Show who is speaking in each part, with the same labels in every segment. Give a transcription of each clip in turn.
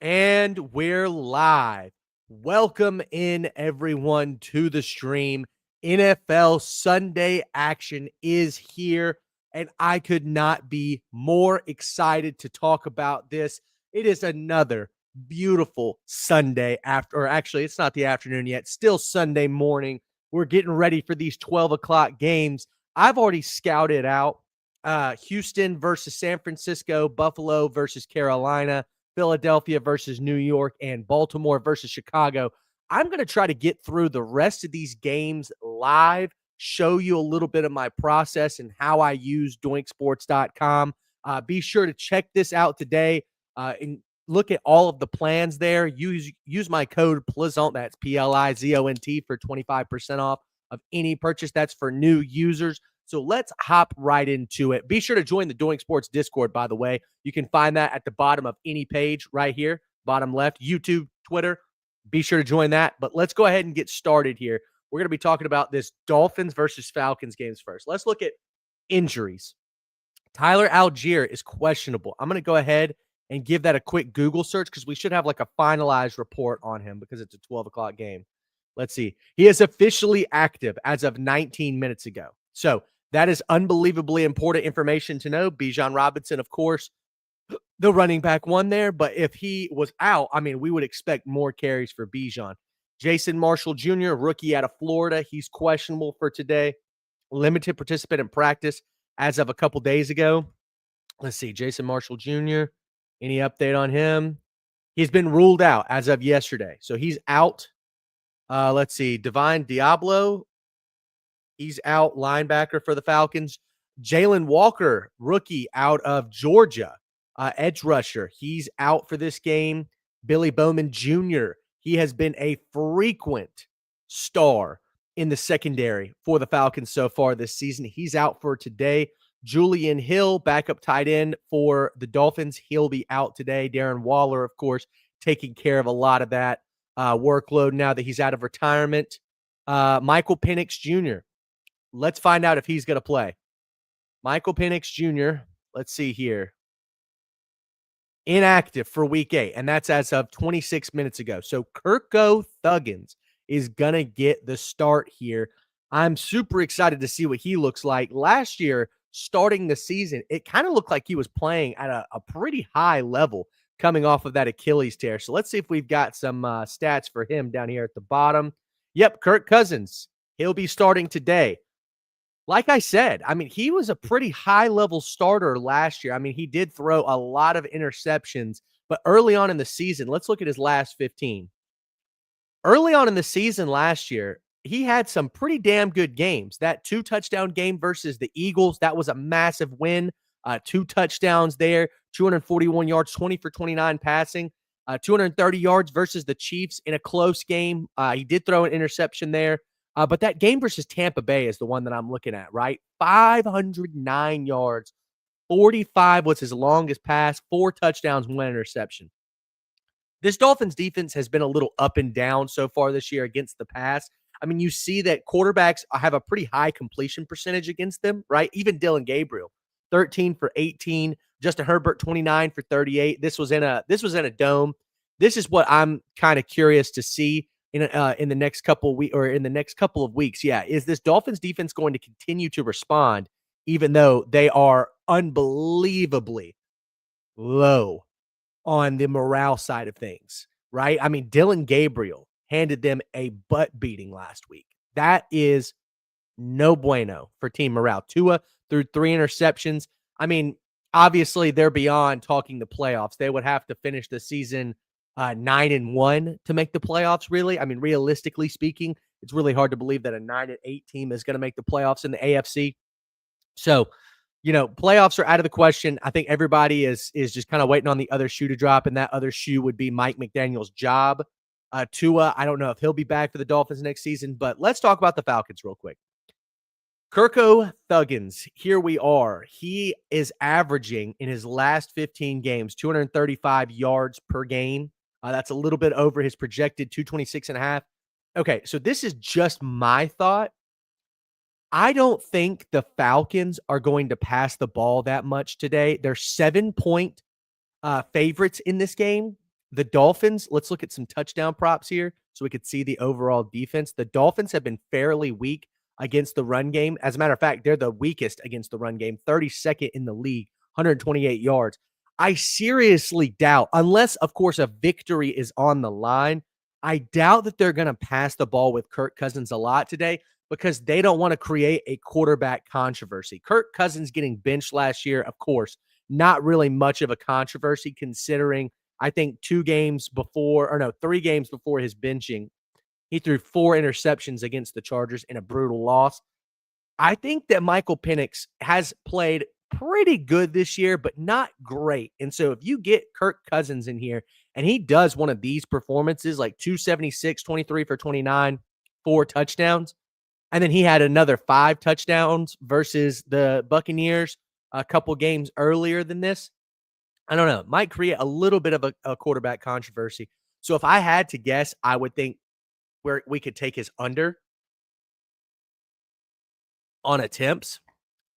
Speaker 1: And we're live. Welcome in, everyone, to the stream. NFL Sunday action is here, and I could not be more excited to talk about this. It is another beautiful Sunday or actually, it's not the afternoon yet, still Sunday morning. We're getting ready for these 12 o'clock games. I've already scouted out Houston versus San Francisco, Buffalo versus Carolina, Philadelphia versus New York, and Baltimore versus Chicago. I'm going to try to get through the rest of these games live, show you a little bit of my process and how I use doinksports.com. Be sure to check this out today and look at all of the plans there. Use my code PLIZONT, that's PLIZONT, for 25% off of any purchase. That's for new users. So let's hop right into it. Be sure to join the Doink Sports Discord, by the way. You can find that at the bottom of any page right here, bottom left, YouTube, Twitter. Be sure to join that. But let's go ahead and get started here. We're going to be talking about this Dolphins versus Falcons games first. Let's look at injuries. Tyler Algier is questionable. I'm going to go ahead and give that a quick Google search because we should have like a finalized report on him because it's a 12 o'clock game. Let's see. He is officially active as of 19 minutes ago. So that is unbelievably important information to know. Bijan Robinson, of course, the running back one there. But if he was out, I mean, we would expect more carries for Bijan. Jason Marshall Jr., rookie out of Florida. He's questionable for today. Limited participant in practice as of a couple days ago. Let's see. Jason Marshall Jr., any update on him? He's been ruled out as of yesterday. So he's out. Let's see. Divine Diablo, he's out, linebacker for the Falcons. Jalen Walker, rookie out of Georgia, edge rusher. He's out for this game. Billy Bowman Jr., he has been a frequent star in the secondary for the Falcons so far this season. He's out for today. Julian Hill, backup tight end for the Dolphins. He'll be out today. Darren Waller, of course, taking care of a lot of that workload now that he's out of retirement. Michael Penix Jr., let's find out if he's going to play. Michael Penix Jr., let's see here. Inactive for week 8, and that's as of 26 minutes ago. So Kirko Thuggins is going to get the start here. I'm super excited to see what he looks like. Last year, starting the season, it kind of looked like he was playing at a pretty high level coming off of that Achilles tear. So let's see if we've got some stats for him down here at the bottom. Yep, Kirk Cousins. He'll be starting today. Like I said, I mean, he was a pretty high-level starter last year. I mean, he did throw a lot of interceptions, but early on in the season, let's look at his last 15. Early on in the season last year, he had some pretty damn good games. That 2-touchdown game versus the Eagles, that was a massive win. 2 touchdowns there, 241 yards, 20 for 29 passing, 230 yards versus the Chiefs in a close game. He did throw an interception there. But that game versus Tampa Bay is the one that I'm looking at, right? 509 yards, 45 was his longest pass, 4 touchdowns, 1 interception. This Dolphins defense has been a little up and down so far this year against the pass. I mean, you see that quarterbacks have a pretty high completion percentage against them, right? Even Dylan Gabriel, 13 for 18, Justin Herbert, 29 for 38. This was in a dome. This is what I'm kind of curious to see in the next couple of weeks, or in the next couple of weeks. Yeah, is this Dolphins defense going to continue to respond even though they are unbelievably low on the morale side of things, right? I mean, Dylan Gabriel handed them a butt beating last week. That is no bueno for team morale. Tua threw 3 interceptions. I mean, obviously they're beyond talking the playoffs. They would have to finish the season 9-1 to make the playoffs, really. I mean, realistically speaking, it's really hard to believe that a 9-8 team is going to make the playoffs in the AFC. So, playoffs are out of the question. I think everybody is just kind of waiting on the other shoe to drop, and that other shoe would be Mike McDaniel's job. Tua, I don't know if he'll be back for the Dolphins next season, but let's talk about the Falcons real quick. Kirko Thuggins, here we are. He is averaging in his last 15 games 235 yards per game. That's a little bit over his projected 226.5. Okay, so this is just my thought. I don't think the Falcons are going to pass the ball that much today. They're 7-point favorites in this game. The Dolphins, let's look at some touchdown props here so we could see the overall defense. The Dolphins have been fairly weak against the run game. As a matter of fact, they're the weakest against the run game, 32nd in the league, 128 yards. I seriously doubt, unless, of course, a victory is on the line, I doubt that they're going to pass the ball with Kirk Cousins a lot today because they don't want to create a quarterback controversy. Kirk Cousins getting benched last year, of course, not really much of a controversy considering I think 3 games before his benching, he threw 4 interceptions against the Chargers in a brutal loss. I think that Michael Penix has played pretty good this year, but not great. And so if you get Kirk Cousins in here and he does one of these performances, like 276, 23 for 29, 4 touchdowns, and then he had another 5 touchdowns versus the Buccaneers a couple games earlier than this, I don't know. It might create a little bit of a quarterback controversy. So if I had to guess, I would think where we could take his under on attempts.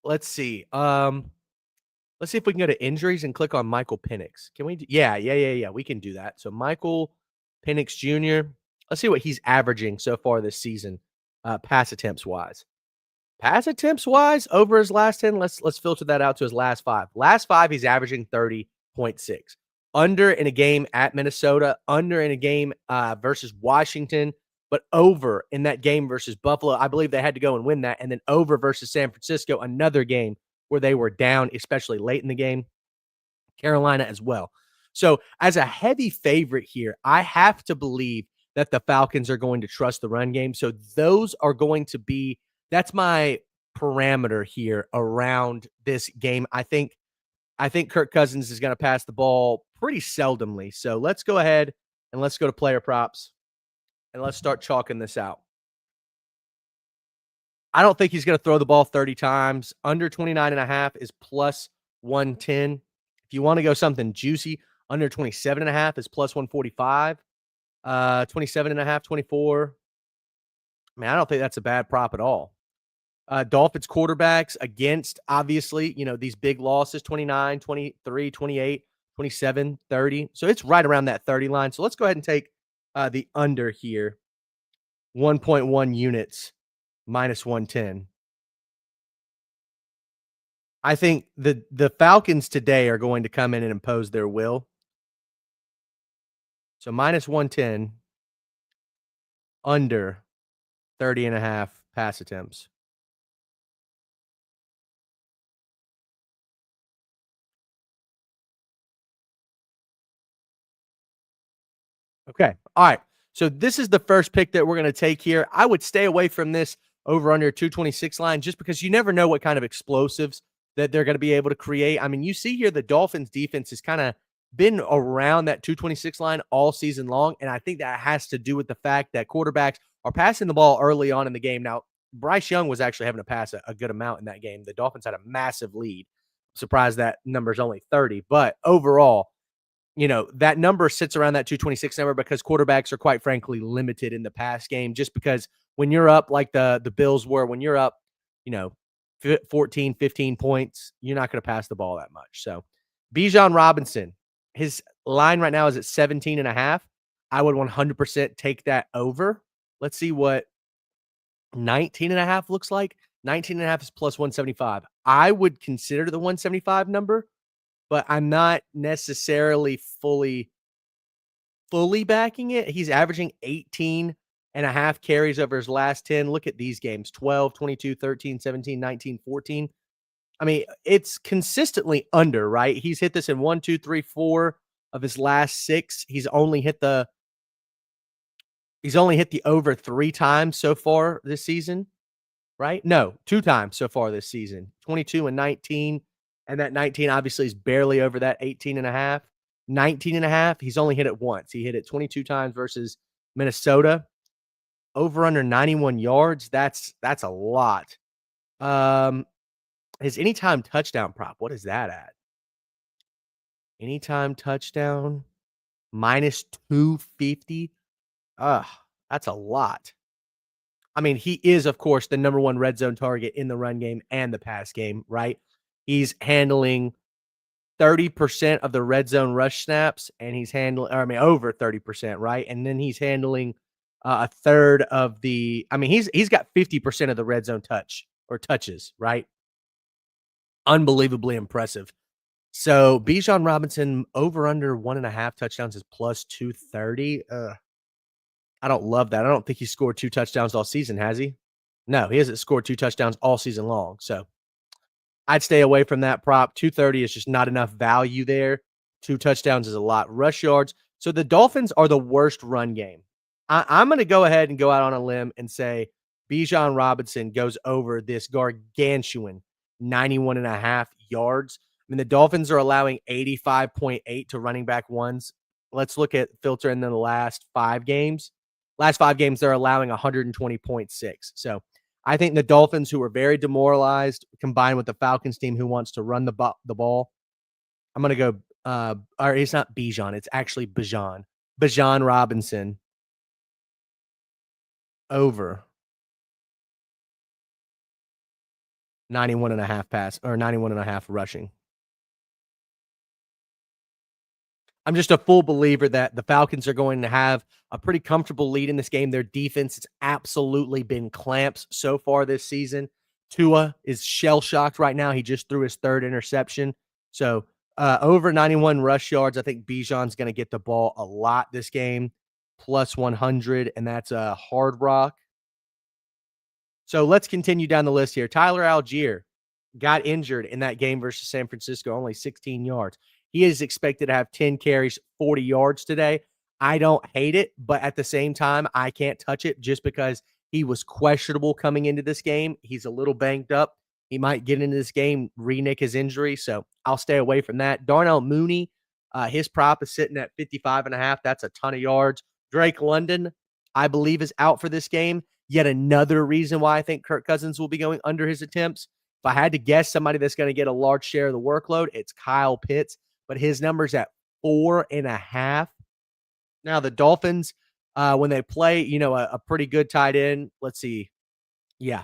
Speaker 1: Let's see. Let's see if we can go to injuries and click on Michael Penix. Can we? Yeah. We can do that. So Michael Penix Jr. Let's see what he's averaging so far this season, pass attempts wise. Pass attempts wise over his last 10. Let's filter that out to his last 5. Last 5, he's averaging 30.6. Under in a game at Minnesota, under in a game versus Washington, but over in that game versus Buffalo. I believe they had to go and win that. And then over versus San Francisco, another game where they were down, especially late in the game. Carolina as well. So as a heavy favorite here, I have to believe that the Falcons are going to trust the run game. So those are going to be that's my parameter here around this game. I think Kirk Cousins is going to pass the ball pretty seldomly. So let's go ahead and let's go to player props and let's start chalking this out. I don't think he's going to throw the ball 30 times. Under 29.5 is plus 110. If you want to go something juicy, under 27.5 is plus 145. 27.5, 24. I mean, I don't think that's a bad prop at all. Dolphins quarterbacks against, obviously, these big losses, 29, 23, 28, 27, 30. So it's right around that 30 line. So let's go ahead and take the under here. 1.1 units minus 110. I think the Falcons today are going to come in and impose their will. So minus 110, under 30.5 pass attempts. Okay. All right. So this is the first pick that we're going to take here. I would stay away from this over under 226 line just because you never know what kind of explosives that they're going to be able to create. I mean, you see here the Dolphins defense has kind of been around that 226 line all season long. And I think that has to do with the fact that quarterbacks are passing the ball early on in the game. Now, Bryce Young was actually having to pass a good amount in that game. The Dolphins had a massive lead. Surprised that number's only 30. But overall, that number sits around that 226 number because quarterbacks are quite frankly limited in the pass game just because when you're up like the Bills were, when you're up, 14, 15 points, you're not going to pass the ball that much. So Bijan Robinson, his line right now is at 17.5. I would 100% take that over. Let's see what 19.5 looks like. 19.5 is plus 175. I would consider the 175 number, but I'm not necessarily fully backing it. He's averaging 18.5 carries over his last 10. Look at these games, 12, 22, 13, 17, 19, 14. I mean, it's consistently under, right? He's hit this in 1, 2, 3, 4 of his last 6. He's only hit the over 3 times so far this season, right? No, 2 times so far this season, 22 and 19. And that 19 obviously is barely over that 18.5. 19.5, he's only hit it once. He hit it 22 times versus Minnesota. Over under 91 yards. That's a lot. His anytime touchdown prop, what is that at? Anytime touchdown minus 250. That's a lot. I mean, he is, of course, the number 1 red zone target in the run game and the pass game, right? He's handling 30% of the red zone rush snaps, and he's handling, or I mean, over 30%, right? And then he's handling a third of the. I mean, he's got 50% of the red zone touches, right? Unbelievably impressive. So Bijan Robinson over under 1.5 touchdowns is plus 230. I don't love that. I don't think he scored 2 touchdowns all season, has he? No, he hasn't scored 2 touchdowns all season long. So I'd stay away from that prop. 230 is just not enough value there. 2 touchdowns is a lot. Rush yards. So the Dolphins are the worst run game. I'm going to go ahead and go out on a limb and say Bijan Robinson goes over this gargantuan 91.5 yards. I mean, the Dolphins are allowing 85.8 to running back ones. Let's look at filter in the last 5 games. Last 5 games, they're allowing 120.6. So I think the Dolphins, who are very demoralized, combined with the Falcons team who wants to run the ball, I'm going to go, or it's not Bijan, it's actually Bijan. Bijan Robinson over 91.5 pass, or 91.5 rushing. I'm just a full believer that the Falcons are going to have a pretty comfortable lead in this game. Their defense has absolutely been clamps so far this season. Tua is shell-shocked right now. He just threw his 3rd interception. So, over 91 rush yards. I think Bijan's going to get the ball a lot this game, plus 100, and that's a Hard Rock. So, let's continue down the list here. Tyler Algier got injured in that game versus San Francisco, only 16 yards. He is expected to have 10 carries, 40 yards today. I don't hate it, but at the same time, I can't touch it just because he was questionable coming into this game. He's a little banged up. He might get into this game, re-nick his injury, so I'll stay away from that. Darnell Mooney, his prop is sitting at 55.5. That's a ton of yards. Drake London, I believe, is out for this game. Yet another reason why I think Kirk Cousins will be going under his attempts. If I had to guess somebody that's going to get a large share of the workload, it's Kyle Pitts, but his number's at 4.5. Now, the Dolphins, when they play, a pretty good tight end, let's see. Yeah.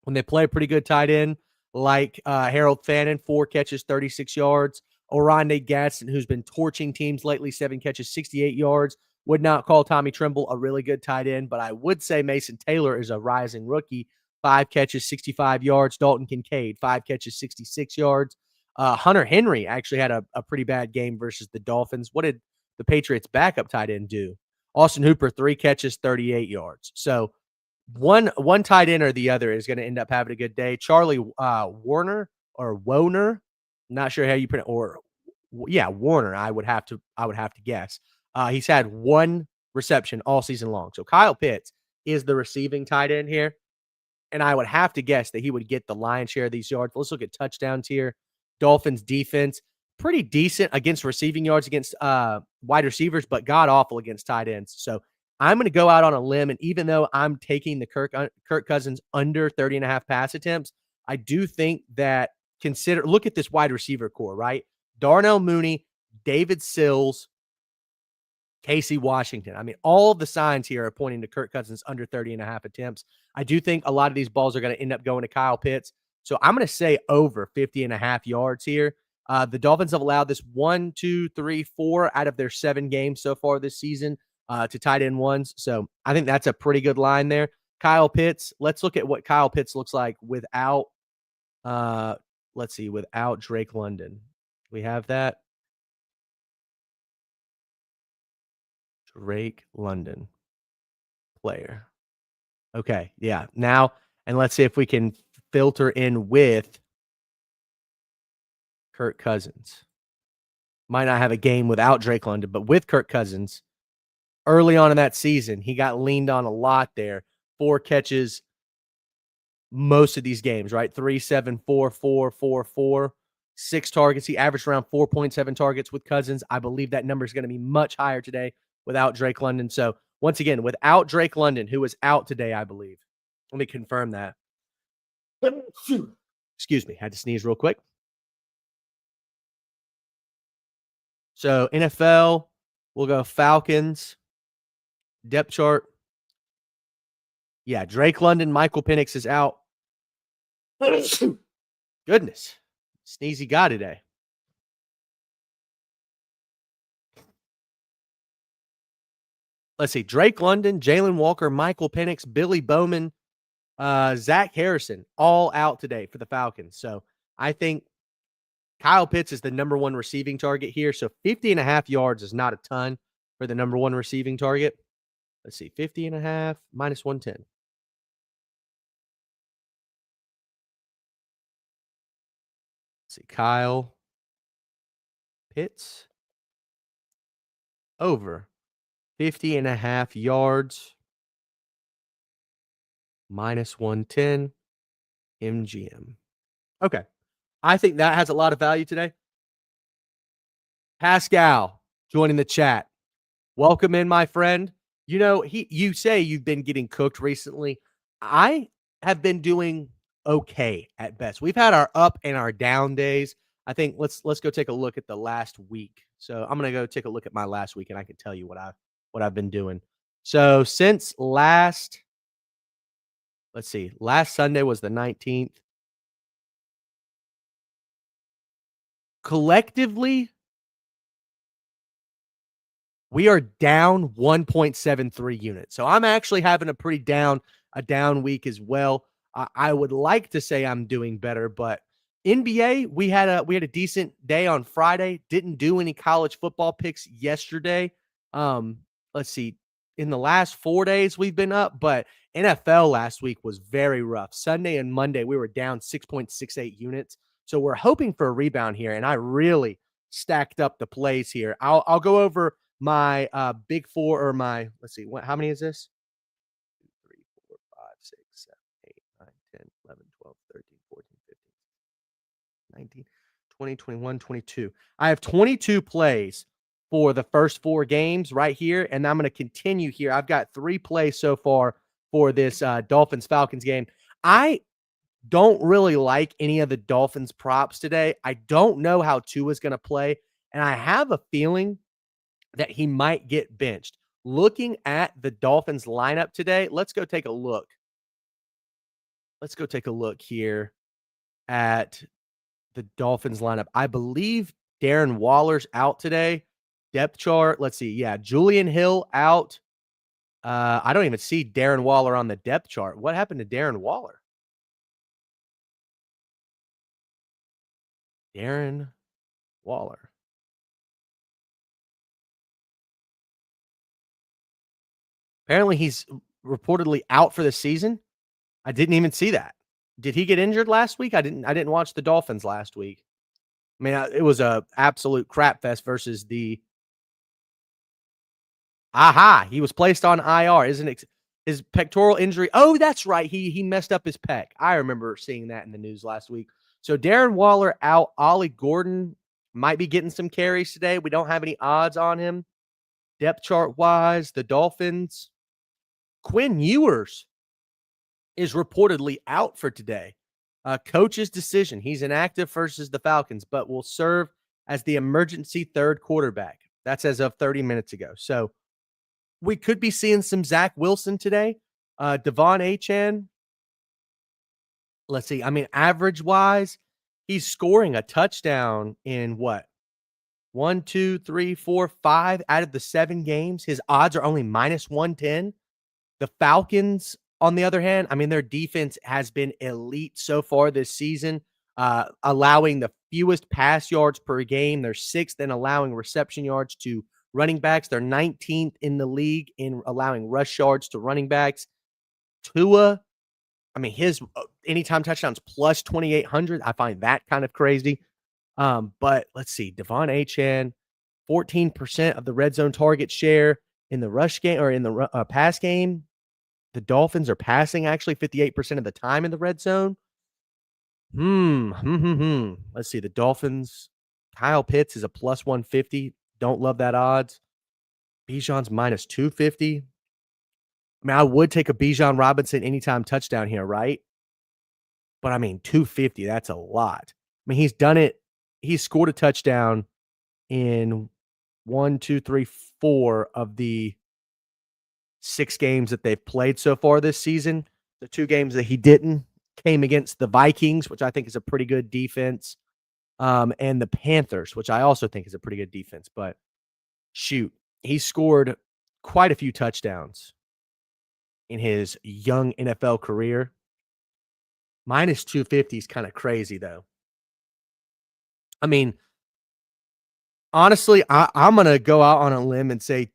Speaker 1: When they play a pretty good tight end, like Harold Fannin, 4 catches, 36 yards. Oronde Gadsden, who's been torching teams lately, 7 catches, 68 yards. Would not call Tommy Tremble a really good tight end, but I would say Mason Taylor is a rising rookie. 5 catches, 65 yards. Dalton Kincaid, 5 catches, 66 yards. Hunter Henry actually had a pretty bad game versus the Dolphins. What did the Patriots' backup tight end do? Austin Hooper, 3 catches, 38 yards. So one tight end or the other is going to end up having a good day. Charlie Warner or Woner, not sure how you pronounce, or yeah, Warner. I would have to guess. He's had 1 reception all season long. So Kyle Pitts is the receiving tight end here, and I would have to guess that he would get the lion's share of these yards. Let's look at touchdowns here. Dolphins defense, pretty decent against receiving yards against wide receivers, but god awful against tight ends. So I'm going to go out on a limb, and even though I'm taking the Kirk Cousins under 30.5 pass attempts, I do think that look at this wide receiver core, right? Darnell Mooney, David Sills, Casey Washington. I mean, all of the signs here are pointing to Kirk Cousins under 30.5 attempts. I do think a lot of these balls are going to end up going to Kyle Pitts. So I'm going to say over 50.5 yards here. The Dolphins have allowed this 1, 2, 3, 4 out of their 7 games so far this season to tight end ones. So I think that's a pretty good line there. Kyle Pitts, let's look at what Kyle Pitts looks like without, without Drake London. We have that. Drake London player. Okay, yeah. Now, and let's see if we can filter in with Kirk Cousins. Might not have a game without Drake London, but with Kirk Cousins, early on in that season, he got leaned on a lot there. 4 catches most of these games, right? 3, 7, 4, 4, 4, 4. 6 targets. He averaged around 4.7 targets with Cousins. I believe that number is going to be much higher today without Drake London. So, once again, without Drake London, who is out today, I believe. Let me confirm that. Excuse me. Had to sneeze real quick. So, NFL, we'll go Falcons. Depth chart. Yeah, Drake London, Michael Penix is out. Goodness. Sneezy guy today. Let's see, Drake London, Jalen Walker, Michael Penix, Billy Bowman, Zach Harrison, all out today for the Falcons. So I think Kyle Pitts is the number one receiving target here. So 50.5 yards is not a ton for the number one receiving target. Let's see, 50.5 minus 110. Let's see, Kyle Pitts over 50.5 yards minus 110 MGM. Okay. I think that has a lot of value today. Pascal joining the chat. Welcome in, my friend. You know, you say you've been getting cooked recently. I have been doing okay at best. We've had our up and our down days. I think let's go take a look at the last week. So I'm gonna go take a look at my last week, and I can tell you what I've been doing. So since last, let's see, last Sunday was the 19th. Collectively, we are down 1.73 units. So I'm actually having a down week as well. I would like to say I'm doing better, but NBA, we had a decent day on Friday. Didn't do any college football picks yesterday. Let's see. In the last 4 days, we've been up, but NFL last week was very rough. Sunday and Monday, we were down 6.68 units. So we're hoping for a rebound here, and I really stacked up the plays here. I'll go over my big four, or my, let's see, how many is this? 2, 3, 4, 5, 6, 7, 8, 9, 10, 11, 12, 13, 14, 15, 19, 20, 21, 22. I have 22 plays for the first 4 games right here, and I'm going to continue here. I've got 3 plays so far for this Dolphins Falcons game. I don't really like any of the Dolphins props today. I don't know how Tua is going to play, and I have a feeling that he might get benched. Looking at the Dolphins lineup today, let's go take a look. Let's go take a look here at the Dolphins lineup. I believe Darren Waller's out today. Depth chart. Let's see. Yeah, Julian Hill out. I don't even see Darren Waller on the depth chart. What happened to Darren Waller? Darren Waller. Apparently he's reportedly out for the season. I didn't even see that. Did he get injured last week? I didn't watch the Dolphins last week. I mean, it was a absolute crap fest versus the Aha, he was placed on IR. Isn't it his pectoral injury? Oh, that's right. He messed up his pec. I remember seeing that in the news last week. So Darren Waller out. Ollie Gordon might be getting some carries today. We don't have any odds on him. Depth chart wise, the Dolphins. Quinn Ewers is reportedly out for today. Coach's decision. He's inactive versus the Falcons, but will serve as the emergency third quarterback. That's as of 30 minutes ago. So we could be seeing some Zach Wilson today. Devon Achane. Let's see. I mean, average-wise, he's scoring a touchdown in what? 1, 2, 3, 4, 5 out of the 7 games. His odds are only minus 110. The Falcons, on the other hand, I mean, their defense has been elite so far this season, allowing the fewest pass yards per game. They're 6th in allowing reception yards to running backs. They're 19th in the league in allowing rush yards to running backs. Tua, I mean, his anytime touchdowns plus 2,800. I find that kind of crazy. But let's see. Devon Achane, 14% of the red zone target share in the rush game, or in the pass game. The Dolphins are passing actually 58% of the time in the red zone. Let's see. The Dolphins, Kyle Pitts is a plus 150. Don't love that odds. Bijan's minus 250. I mean, I would take a Bijan Robinson anytime touchdown here, right? But I mean, 250, that's a lot. I mean, he's done it. He scored a touchdown in 1, 2, 3, 4 of the 6 games that they've played so far this season. The 2 games that he didn't came against the Vikings, which I think is a pretty good defense, and the Panthers, which I also think is a pretty good defense. But shoot, he scored quite a few touchdowns in his young NFL career. Minus 250 is kind of crazy, though. I mean, honestly, I'm going to go out on a limb and say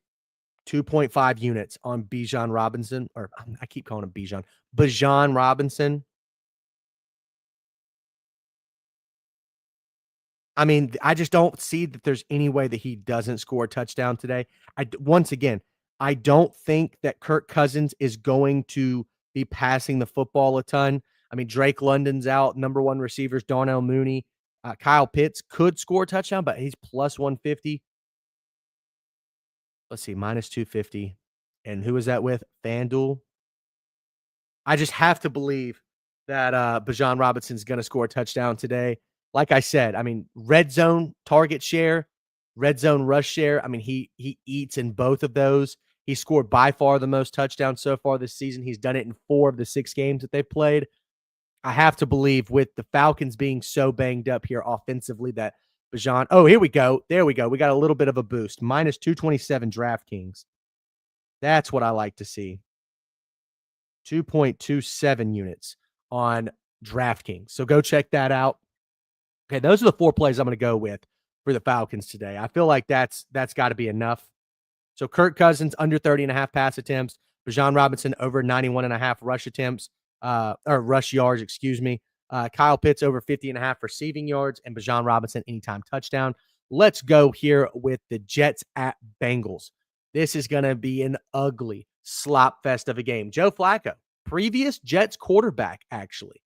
Speaker 1: 2.5 units on Bijan Robinson, or I keep calling him Bijan Robinson. I mean, I just don't see that there's any way that he doesn't score a touchdown today. Once again, I don't think that Kirk Cousins is going to be passing the football a ton. I mean, Drake London's out, number one receivers, Darnell Mooney. Kyle Pitts could score a touchdown, but he's plus 150. Let's see, minus 250. And who is that with? FanDuel. I just have to believe that Bijan Robinson's going to score a touchdown today. Like I said, I mean, red zone target share, red zone rush share. I mean, he eats in both of those. He scored by far the most touchdowns so far this season. He's done it in 4 of the 6 games that they've played. I have to believe with the Falcons being so banged up here offensively that Bijan. Oh, here we go. There we go. We got a little bit of a boost. Minus 227 DraftKings. That's what I like to see. 2.27 units on DraftKings. So go check that out. Okay, those are the 4 plays I'm going to go with for the Falcons today. I feel like that's got to be enough. So Kirk Cousins under 30.5 pass attempts, Bijan Robinson over 91.5 rush attempts, or rush yards, excuse me. Kyle Pitts over 50.5 receiving yards, and Bijan Robinson anytime touchdown. Let's go here with the Jets at Bengals. This is going to be an ugly slop fest of a game. Joe Flacco, previous Jets quarterback, actually.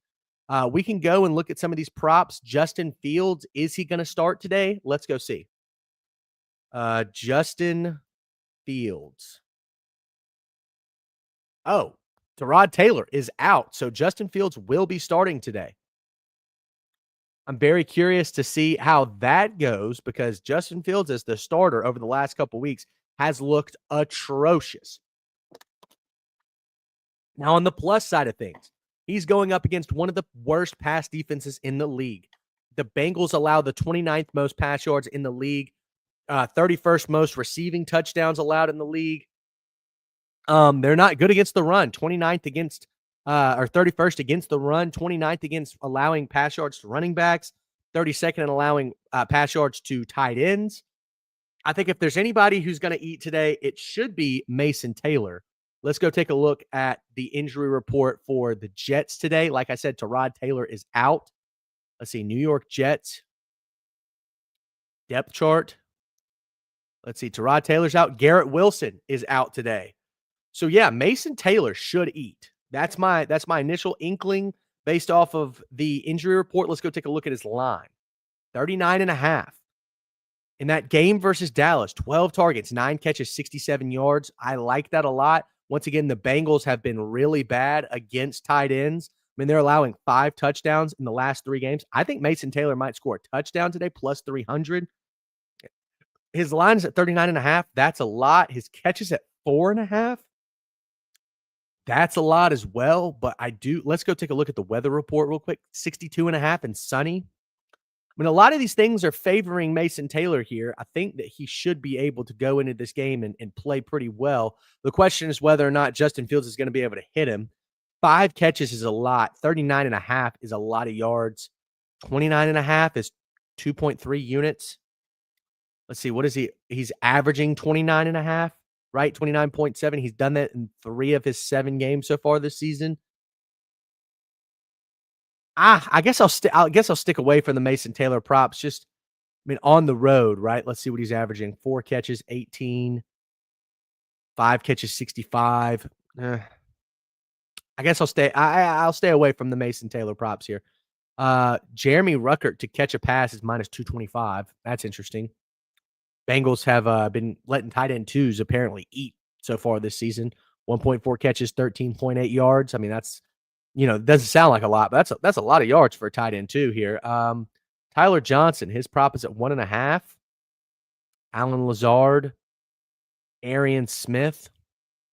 Speaker 1: We can go and look at some of these props. Justin Fields, is he going to start today? Let's go see. Justin Fields. Oh, Tyrod Taylor is out. So Justin Fields will be starting today. I'm very curious to see how that goes because Justin Fields, as the starter over the last couple weeks, has looked atrocious. Now, on the plus side of things, he's going up against one of the worst pass defenses in the league. The Bengals allow the 29th most pass yards in the league, 31st most receiving touchdowns allowed in the league. They're not good against the run, 29th against or 31st against the run, 29th against allowing pass yards to running backs, 32nd in allowing pass yards to tight ends. I think if there's anybody who's going to eat today, it should be Mason Taylor. Let's go take a look at the injury report for the Jets today. Like I said, Tyrod Taylor is out. Let's see, New York Jets depth chart. Let's see, Tyrod Taylor's out. Garrett Wilson is out today. So yeah, Mason Taylor should eat. That's my initial inkling based off of the injury report. Let's go take a look at his line. 39.5. In that game versus Dallas, 12 targets, 9 catches, 67 yards. I like that a lot. Once again, the Bengals have been really bad against tight ends. I mean, they're allowing 5 touchdowns in the last 3 games. I think Mason Taylor might score a touchdown today, plus 300. His line is at 39.5. That's a lot. His catches at 4.5. That's a lot as well. But let's go take a look at the weather report real quick. 62.5 and sunny. I mean, a lot of these things are favoring Mason Taylor here. I think that he should be able to go into this game and play pretty well. The question is whether or not Justin Fields is going to be able to hit him. 5 catches is a lot. 39.5 is a lot of yards. 29.5 is 2.3 units. Let's see. What is he? He's averaging 29.5, right? 29.7. He's done that in 3 of his 7 games so far this season. I guess I'll stick away from the Mason Taylor props. Just, I mean, on the road, right? Let's see what he's averaging. 4 catches, 18. 5 catches, 65. I guess I'll stay away from the Mason Taylor props here. Jeremy Ruckert to catch a pass is minus 225. That's interesting. Bengals have been letting tight end twos apparently eat so far this season. 1.4 catches, 13.8 yards. I mean, that's, it doesn't sound like a lot, but that's a lot of yards for a tight end too here. Tyler Johnson, his prop is at 1.5. Allen Lazard, Arian Smith,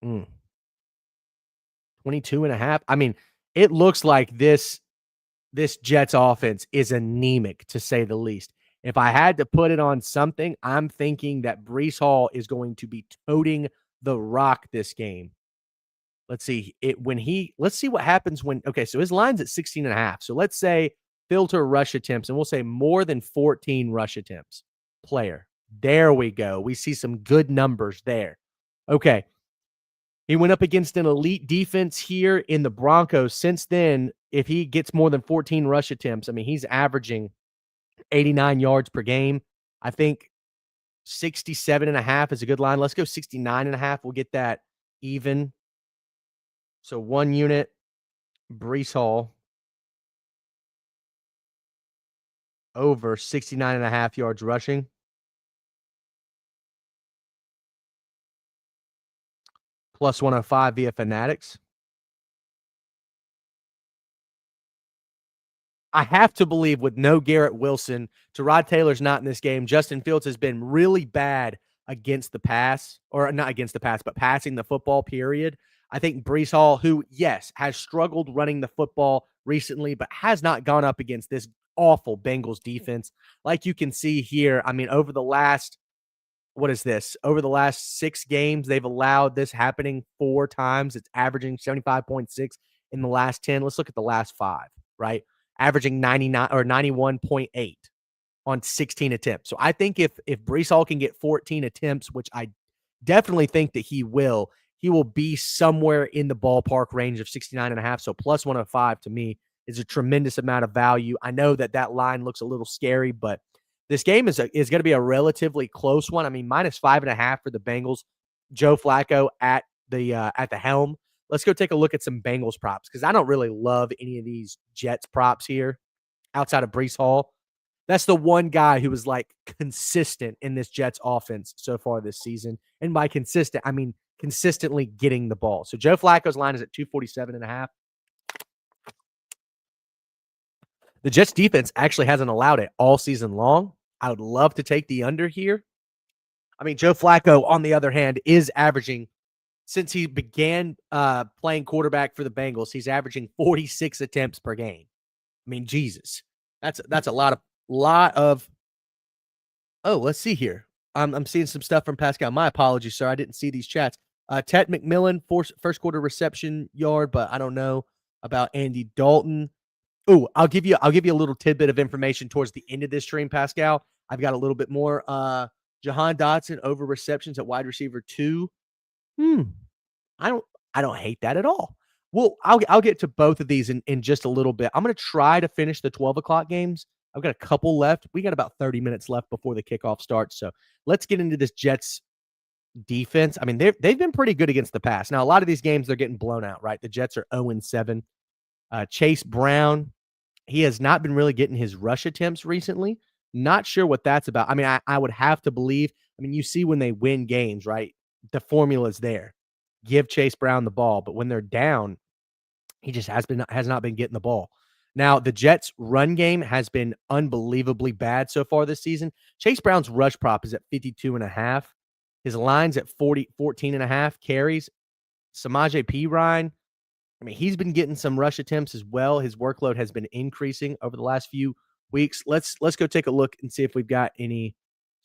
Speaker 1: 22.5. I mean, it looks like this Jets offense is anemic to say the least. If I had to put it on something, I'm thinking that Breece Hall is going to be toting the rock this game. Let's see let's see what happens when, okay, so his line's at 16.5. So let's say filter rush attempts, and we'll say more than 14 rush attempts. Player. There we go. We see some good numbers there. Okay. He went up against an elite defense here in the Broncos. Since then, if he gets more than 14 rush attempts, I mean, he's averaging 89 yards per game. I think 67.5 is a good line. Let's go 69.5. We'll get that even. So 1 unit, Breece Hall over 69.5 yards rushing. Plus 105 via Fanatics. I have to believe with no Garrett Wilson, Tyrod Taylor's not in this game. Justin Fields has been really bad against the pass, or not against the pass, but passing the football, period. I think Breece Hall, who, yes, has struggled running the football recently, but has not gone up against this awful Bengals defense. Like you can see here, I mean, over the last, what is this? Over the last 6 games, they've allowed this happening 4 times. It's averaging 75.6 in the last 10. Let's look at the last 5, right? Averaging 99 or 91.8 on 16 attempts. So I think if Breece Hall can get 14 attempts, which I definitely think that he will be somewhere in the ballpark range of 69.5. So plus 105 to me is a tremendous amount of value. I know that line looks a little scary, but this game is going to be a relatively close one. I mean, minus 5.5 for the Bengals. Joe Flacco at the helm. Let's go take a look at some Bengals props, because I don't really love any of these Jets props here outside of Breece Hall. That's the one guy who was like consistent in this Jets offense so far this season. And by consistent, I mean consistently getting the ball. So Joe Flacco's line is at 247.5. The Jets defense actually hasn't allowed it all season long. I would love to take the under here. I mean, Joe Flacco, on the other hand, is averaging, since he began playing quarterback for the Bengals, he's averaging 46 attempts per game. I mean, Jesus, that's a lot of. Oh, let's see here. I'm seeing some stuff from Pascal. My apologies, sir. I didn't see these chats. Ted McMillan, first quarter reception yard, but I don't know about Andy Dalton. Oh, I'll give you a little tidbit of information towards the end of this stream, Pascal. I've got a little bit more. Jahan Dotson over receptions at wide receiver 2. I don't hate that at all. Well, I'll get to both of these in just a little bit. I'm going to try to finish the 12 o'clock games. I've got a couple left. We got about 30 minutes left before the kickoff starts. So let's get into this Jets defense. I mean, they've been pretty good against the pass. Now, a lot of these games, they're getting blown out, right? The Jets are 0-7. Chase Brown, he has not been really getting his rush attempts recently. Not sure what that's about. I mean, I would have to believe. I mean, you see when they win games, right? The formula's there. Give Chase Brown the ball, but when they're down, he just has not been getting the ball. Now, the Jets' run game has been unbelievably bad so far this season. Chase Brown's rush prop is at 52.5. His line's at 14.5 carries. Samaje Perine, I mean, he's been getting some rush attempts as well. His workload has been increasing over the last few weeks. Let's go take a look and see if we've got any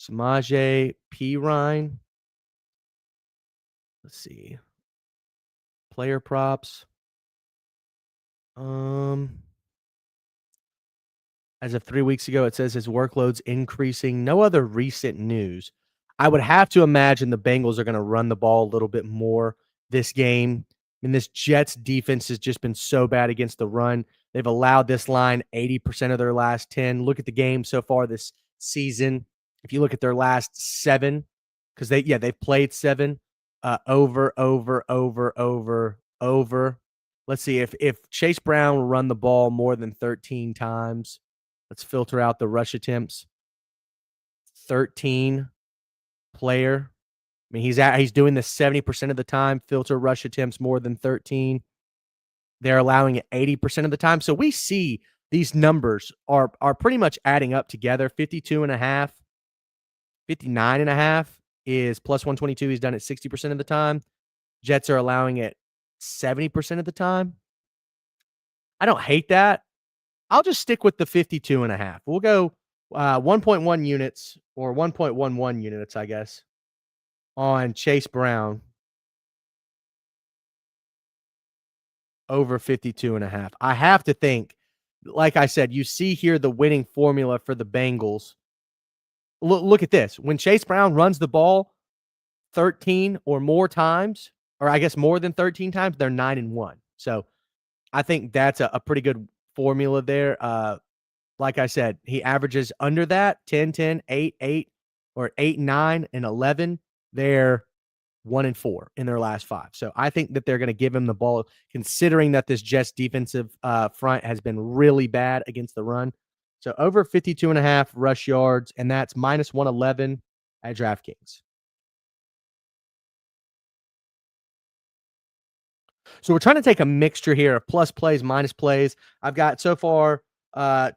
Speaker 1: Samaje Perine. Let's see. Player props. As of 3 weeks ago, it says his workload's increasing. No other recent news. I would have to imagine the Bengals are going to run the ball a little bit more this game. I mean, this Jets defense has just been so bad against the run. They've allowed this line 80% of their last 10. Look at the game so far this season. If you look at their last 7, because they've played 7, over. Let's see if Chase Brown will run the ball more than 13 times. Let's filter out the rush attempts. 13 player. I mean, he's doing this 70% of the time. Filter rush attempts more than 13. They're allowing it 80% of the time. So we see these numbers are pretty much adding up together. 52.5, 59.5 is plus 122. He's done it 60% of the time. Jets are allowing it 70% of the time. I don't hate that. I'll just stick with the 52.5. We'll go 1.1 units or 1.11 units, I guess, on Chase Brown. over 52.5. I have to think, like I said, you see here the winning formula for the Bengals. Look at this. When Chase Brown runs the ball 13 or more times, or I guess more than 13 times, they're 9-1. So I think that's a pretty good formula there. Like I said, he averages under that 10, 10, 8, 8, or 8, 9, and 11. They're 1-4 in their last 5. So I think that they're going to give him the ball, considering that this Jets defensive front has been really bad against the run. So over 52.5 rush yards, and that's minus 111 at DraftKings. So we're trying to take a mixture here of plus plays, minus plays. I've got so far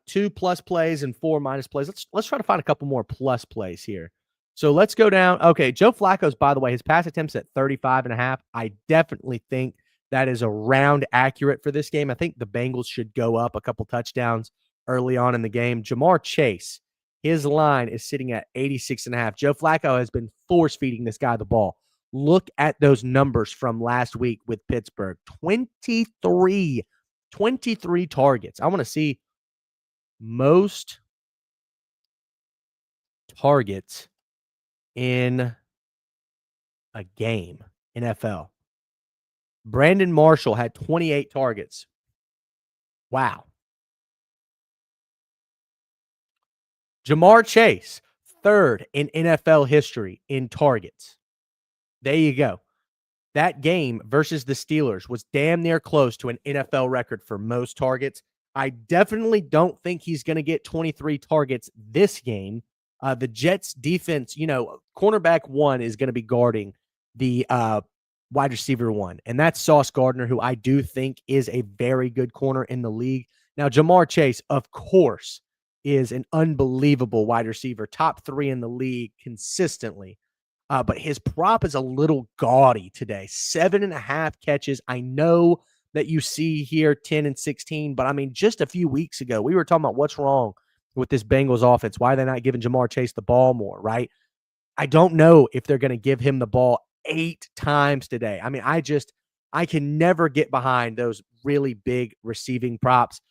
Speaker 1: 2 plus plays and 4 minus plays. Let's try to find a couple more plus plays here. So let's go down. Okay, Joe Flacco's, by the way, his pass attempts at 35.5. I definitely think that is around accurate for this game. I think the Bengals should go up a couple touchdowns early on in the game. Jamar Chase, his line is sitting at 86.5. Joe Flacco has been force feeding this guy the ball. Look at those numbers from last week with Pittsburgh. 23 targets. I want to see most targets in a game, NFL. Brandon Marshall had 28 targets. Wow. Jamar Chase, third in NFL history in targets. There you go. That game versus the Steelers was damn near close to an NFL record for most targets. I definitely don't think he's going to get 23 targets this game. The Jets defense, cornerback 1 is going to be guarding the wide receiver 1, and that's Sauce Gardner, who I do think is a very good corner in the league. Now, Jamar Chase, of course, is an unbelievable wide receiver, top 3 in the league consistently. But his prop is a little gaudy today. 7.5 catches. I know that you see here 10 and 16, but I mean, just a few weeks ago, we were talking about what's wrong with this Bengals offense. Why are they not giving Jamar Chase the ball more, right? I don't know if they're going to give him the ball 8 times today. I mean, I can never get behind those really big receiving props.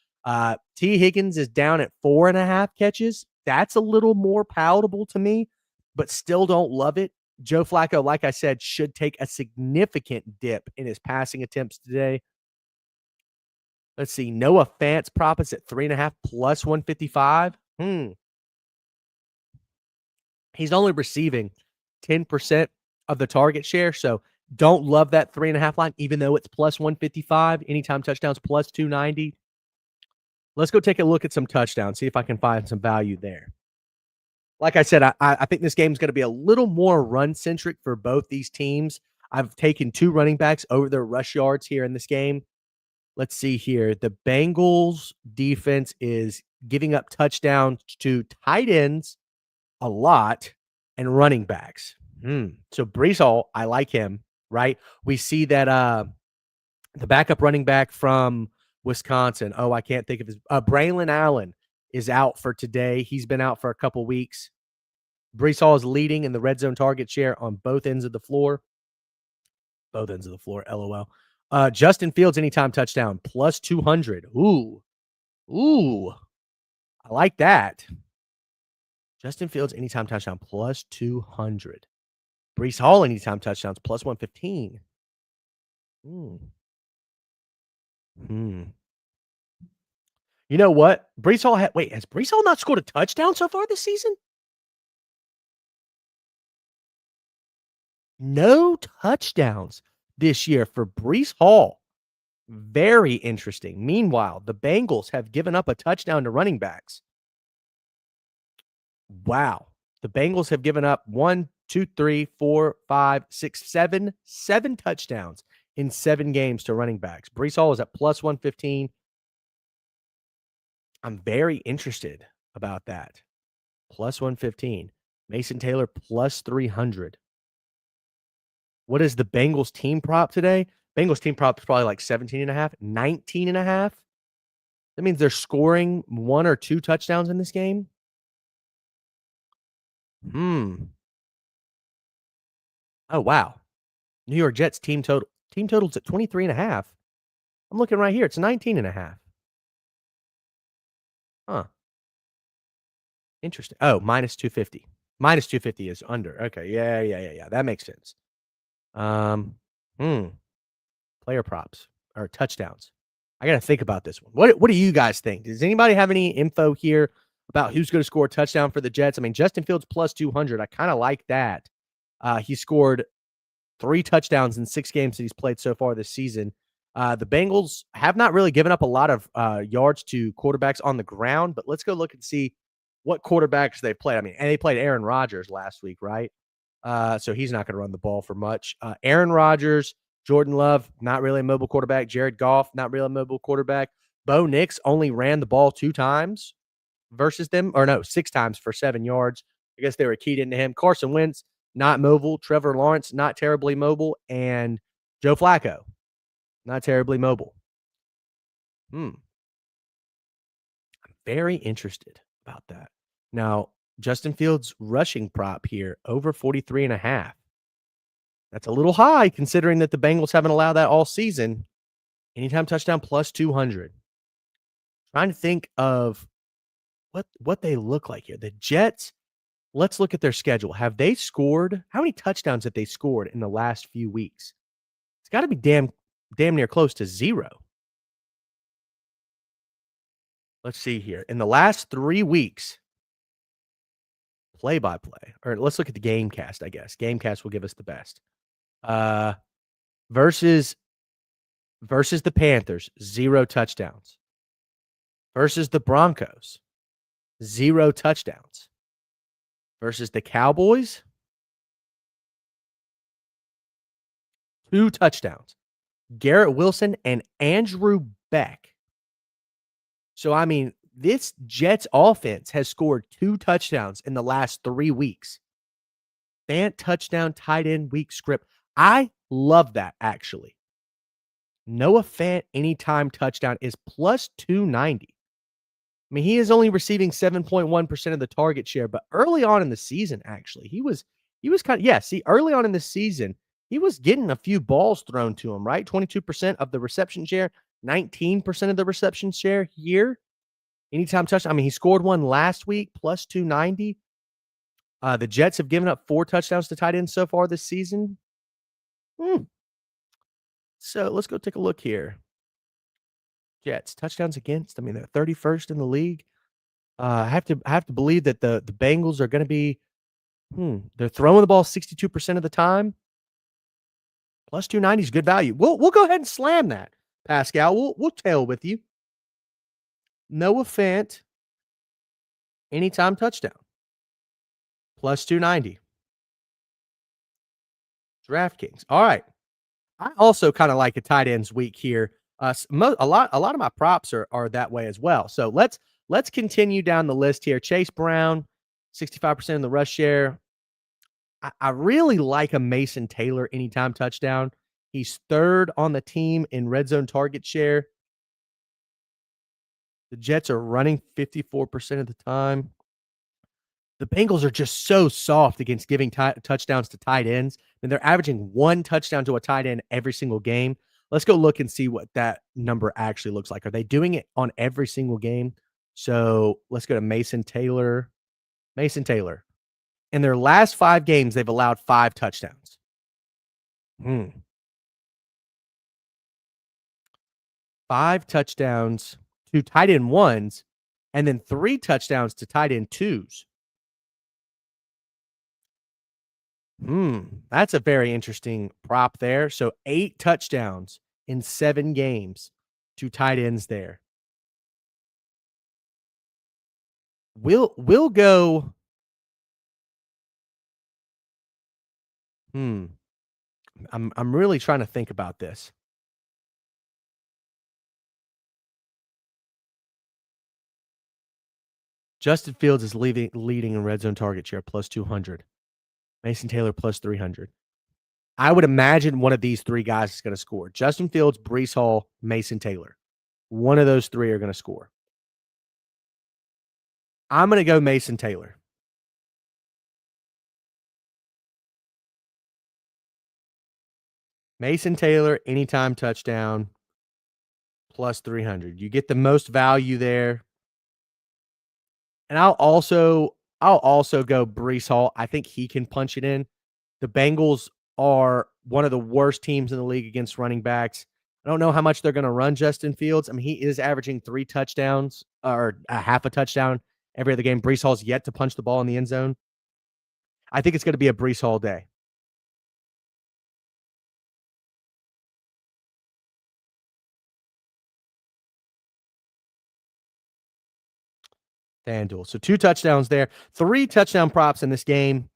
Speaker 1: T. Higgins is down at 4.5 catches. That's a little more palatable to me, but still don't love it. Joe Flacco, like I said, should take a significant dip in his passing attempts today. Let's see. Noah Fant's prop is at 3.5 plus 155. He's only receiving 10% of the target share, so don't love that 3.5 line, even though it's plus 155. Anytime touchdowns plus 290. Let's go take a look at some touchdowns, see if I can find some value there. Like I said, I think this game is going to be a little more run-centric for both these teams. I've taken 2 running backs over their rush yards here in this game. Let's see here. The Bengals defense is giving up touchdowns to tight ends a lot and running backs. So Breece Hall, I like him, right? We see that the backup running back from Wisconsin, I can't think of his Braylon Allen is out for today. He's been out for a couple weeks. Breece Hall is leading in the red zone target share on both ends of the floor. Both ends of the floor, LOL. Justin Fields, anytime touchdown, plus 200. Ooh. I like that. Justin Fields, anytime touchdown, plus 200. Breece Hall, anytime touchdowns, plus 115. You know what? Breece Hall has Breece Hall not scored a touchdown so far this season? No touchdowns this year for Breece Hall. Very interesting. Meanwhile, the Bengals have given up a touchdown to running backs. Wow. The Bengals have given up 1, 2, 3, 4, 5, 6, 7 touchdowns in 7 games to running backs. Breece Hall is at plus 115. I'm very interested about that. Plus 115. Mason Taylor plus 300. What is the Bengals team prop today? Bengals team prop is probably like 17.5, 19.5. That means they're scoring 1 or 2 touchdowns in this game. Oh, wow. New York Jets team total's at 23.5. I'm looking right here. It's 19.5. Huh. Interesting. Oh, minus 250. Minus 250 is under. Okay. Yeah. That makes sense. Um, hmm. Player props or touchdowns. I got to think about this one. What do you guys think? Does anybody have any info here about who's going to score a touchdown for the Jets? I mean, Justin Fields plus 200. I kind of like that. He scored 3 touchdowns in 6 games that he's played so far this season. The Bengals have not really given up a lot of yards to quarterbacks on the ground, but let's go look and see what quarterbacks they played. I mean, and they played Aaron Rodgers last week, right? So he's not going to run the ball for much. Aaron Rodgers, Jordan Love, not really a mobile quarterback. Jared Goff, not really a mobile quarterback. Bo Nix only ran the ball 2 times versus them, or no, 6 times for 7 yards. I guess they were keyed into him. Carson Wentz, not mobile. Trevor Lawrence, not terribly mobile. And Joe Flacco, not terribly mobile. Very interested about that. Now, Justin Fields rushing prop here over 43.5. That's a little high considering that the Bengals haven't allowed that all season. Anytime touchdown plus 200. Trying to think of what they look like here. The Jets, let's look at their schedule. Have they scored? How many touchdowns have they scored in the last few weeks? It's got to be damn near close to 0. Let's see here. In the last 3 weeks, play by play, or let's look at the Gamecast, I guess. Gamecast will give us the best. Uh, versus the Panthers, 0 touchdowns. Versus the Broncos, 0 touchdowns. Versus the Cowboys, 2 touchdowns. Garrett Wilson and Andrew Beck. So, I mean, this Jets offense has scored 2 touchdowns in the last 3 weeks. Fant touchdown, tight end week script. I love that, actually. Noah Fant anytime touchdown is plus 290. I mean, he is only receiving 7.1% of the target share, but early on in the season, actually, he was kind of, yeah, see, early on in the season, he was getting a few balls thrown to him, right? 22% of the reception share, 19% of the reception share here. Anytime touchdown. I mean, he scored one last week, plus 290. The Jets have given up 4 touchdowns to tight ends so far this season. So let's go take a look here. Jets touchdowns against. I mean, they're 31st in the league. I have to believe that the Bengals are going to be. They're throwing the ball 62% of the time. Plus 290 is good value. We'll go ahead and slam that, Pascal. We'll tail with you. Noah Fant, anytime touchdown. Plus 290. DraftKings. All right. I also kind of like a tight ends week here. A lot of my props are that way as well. So let's continue down the list here. Chase Brown, 65% of the rush share. I really like a Mason Taylor anytime touchdown. He's 3rd on the team in red zone target share. The Jets are running 54% of the time. The Bengals are just so soft against giving touchdowns to tight ends. And they're averaging 1 touchdown to a tight end every single game. Let's go look and see what that number actually looks like. Are they doing it on every single game? So let's go to Mason Taylor. Mason Taylor. In their last 5 games, they've allowed 5 touchdowns. 5 touchdowns to tight end ones, and then 3 touchdowns to tight end twos. That's a very interesting prop there. So 8 touchdowns in 7 games to tight ends there. We'll go. I'm really trying to think about this. Justin Fields is leading in red zone target share plus 200. Mason Taylor plus 300. I would imagine one of these 3 guys is going to score. Justin Fields, Breece Hall, Mason Taylor. One of those 3 are going to score. I'm going to go Mason Taylor. Mason Taylor, anytime touchdown. plus 300. You get the most value there. And I'll also go Breece Hall. I think he can punch it in. The Bengals are one of the worst teams in the league against running backs. I don't know how much they're going to run Justin Fields. I mean, he is averaging 3 touchdowns or a half a touchdown every other game. Breece Hall's yet to punch the ball in the end zone. I think it's going to be a Breece Hall day. FanDuel. So 2 touchdowns there, 3 touchdown props in this game.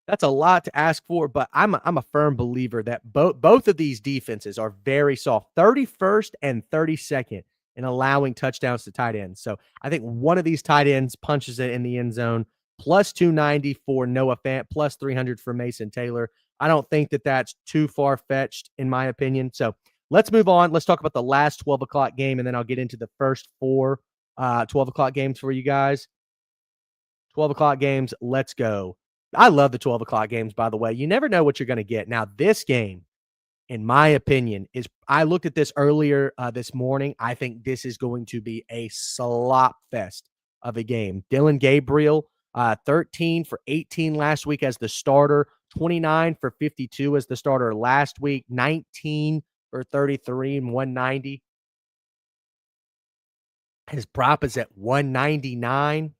Speaker 1: That's a lot to ask for, but I'm a firm believer that both of these defenses are very soft, 31st and 32nd in allowing touchdowns to tight ends. So I think one of these tight ends punches it in the end zone. Plus 290 for Noah Fant, plus 300 for Mason Taylor. I don't think that that's too far fetched, in my opinion. So let's move on. Let's talk about the last 12 o'clock game, and then I'll get into the first 4 12 o'clock games for you guys. 12 o'clock games. Let's go. I love the 12 o'clock games, by the way. You never know what you're going to get. Now, this game, in my opinion, is I looked at this earlier this morning. I think this is going to be a slop fest of a game. Dylan Gabriel, 13 for 18 last week as the starter, 29 for 52 as the starter last week, 19 for 33 and 190. His prop is at 199.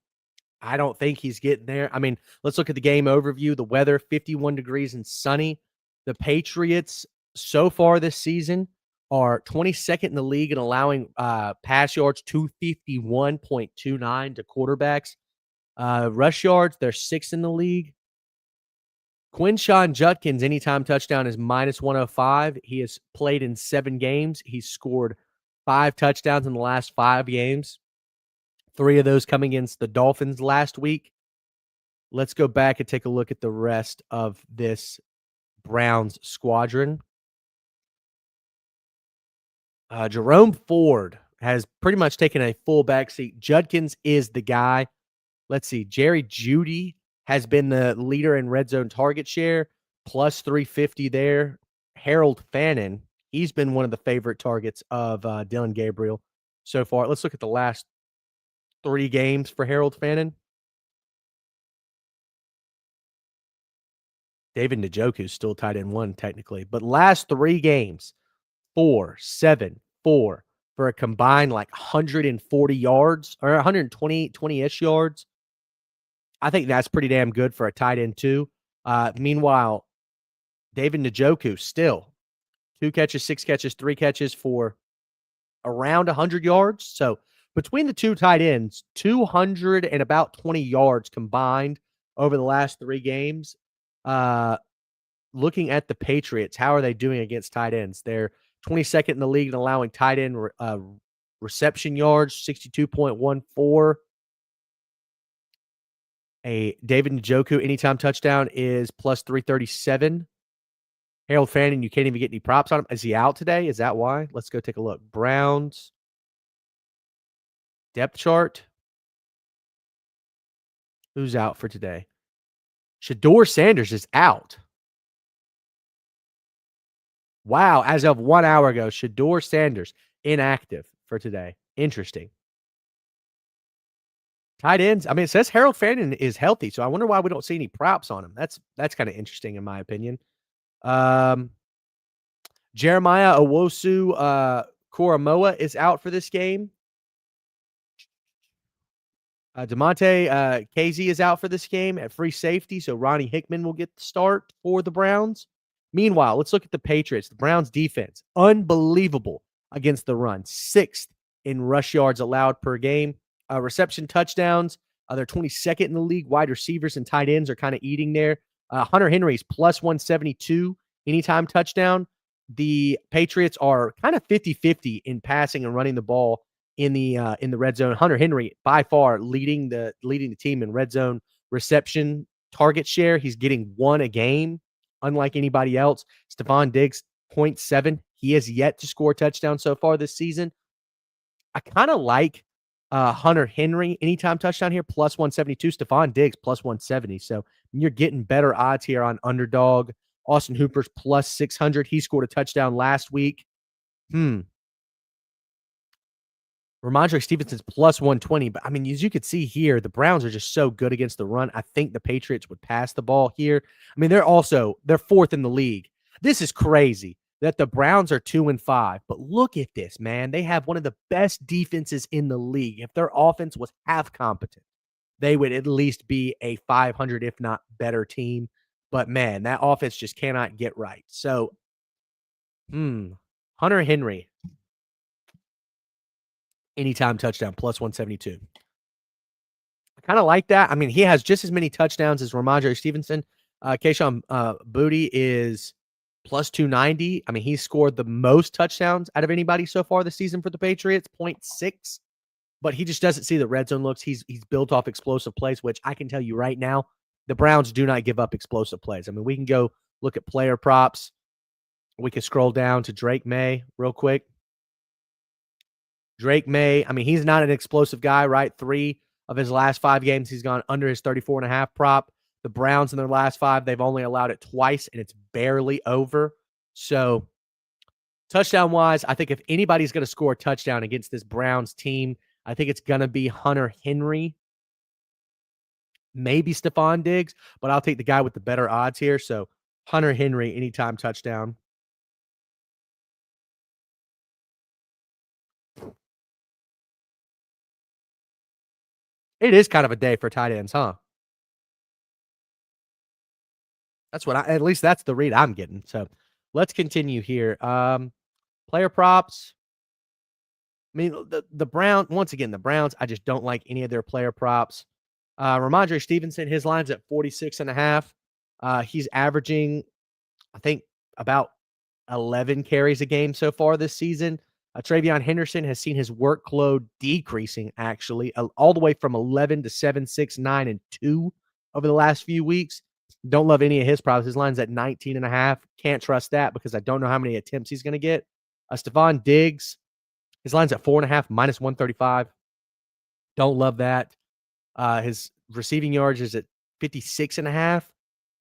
Speaker 1: I don't think he's getting there. I mean, let's look at the game overview. The weather, 51 degrees and sunny. The Patriots so far this season are 22nd in the league in allowing pass yards, 251.29 to quarterbacks. Rush yards, they're 6th in the league. Quinshon Judkins, anytime touchdown is minus 105. He has played in 7 games. He's scored 5 touchdowns in the last 5 games. 3 of those coming against the Dolphins last week. Let's go back and take a look at the rest of this Browns squadron. Jerome Ford has pretty much taken a full backseat. Judkins is the guy. Let's see. Jerry Jeudy has been the leader in red zone target share, plus 350 there. Harold Fannin, he's been one of the favorite targets of Dylan Gabriel so far. Let's look at the last 3 games for Harold Fannin. David Njoku's still tight end 1 technically, but last 3 games, 4, 7, 4 for a combined like 140 yards or 120, 20-ish yards. I think that's pretty damn good for a tight end too. Meanwhile, David Njoku still 2 catches, 6 catches, 3 catches for around 100 yards. So between the 2 tight ends, 200 and about 20 yards combined over the last 3 games. Looking at the Patriots, how are they doing against tight ends? They're 22nd in the league in allowing tight end reception yards, 62.14. A David Njoku anytime touchdown is plus 337. Harold Fannin, you can't even get any props on him. Is he out today? Is that why? Let's go take a look. Browns depth chart. Who's out for today? Shedeur Sanders is out. Wow, as of 1 hour ago, Shedeur Sanders inactive for today. Interesting. Tight ends. I mean, it says Harold Fannin is healthy, so I wonder why we don't see any props on him. That's kind of interesting in my opinion. Jeremiah Owosu Koromoa is out for this game. DeMonte Casey is out for this game at free safety, so Ronnie Hickman will get the start for the Browns. Meanwhile, let's look at the Patriots. The Browns defense, unbelievable against the run. 6th in rush yards allowed per game. Reception touchdowns, they're 22nd in the league. Wide receivers and tight ends are kind of eating there. Hunter Henry's plus 172 anytime touchdown. The Patriots are kind of 50-50 in passing and running the ball in the red zone. Hunter Henry by far leading the team in red zone reception target share. He's getting 1 a game, unlike anybody else. Stephon Diggs 0.7. He has yet to score a touchdown so far this season. I kind of like Hunter Henry anytime touchdown here, plus 172. Stephon Diggs plus 170. So you're getting better odds here on underdog. Austin Hooper's plus 600. He scored a touchdown last week. Ramondre Stevenson's plus 120, but I mean, as you could see here, the Browns are just so good against the run. I think the Patriots would pass the ball here. I mean, they're fourth in the league. This is crazy that the Browns are 2-5, but look at this, man. They have one of the best defenses in the league. If their offense was half competent, they would at least be a 500, if not better team. But man, that offense just cannot get right. So, Hunter Henry, anytime touchdown, plus 172. I kind of like that. I mean, he has just as many touchdowns as Ramondre Stevenson. Kayshon Boutte is plus 290. I mean, he scored the most touchdowns out of anybody so far this season for the Patriots, 0.6. But he just doesn't see the red zone looks. He's built off explosive plays, which I can tell you right now, the Browns do not give up explosive plays. I mean, we can go look at player props. We can scroll down to Drake May real quick. Drake May, I mean, he's not an explosive guy, right? 3 of his last 5 games, he's gone under his 34.5 prop. The Browns in their last 5, they've only allowed it twice, and it's barely over. So, touchdown-wise, I think if anybody's going to score a touchdown against this Browns team, I think it's going to be Hunter Henry, maybe Stephon Diggs, but I'll take the guy with the better odds here. So, Hunter Henry, anytime touchdown. It is kind of a day for tight ends, huh? That's what at least that's the read I'm getting. So let's continue here. Player props. I mean, the Browns, once again, the Browns, I just don't like any of their player props. Ramondre Stevenson, his line's at 46.5. He's averaging, I think, about 11 carries a game so far this season. Travion Henderson has seen his workload decreasing, actually, all the way from 11 to 7, 6, 9, and 2 over the last few weeks. Don't love any of his props. His line's at 19.5. Can't trust that because I don't know how many attempts he's going to get. Stephon Diggs, his line's at 4.5, minus 135. Don't love that. His receiving yards is at 56.5. I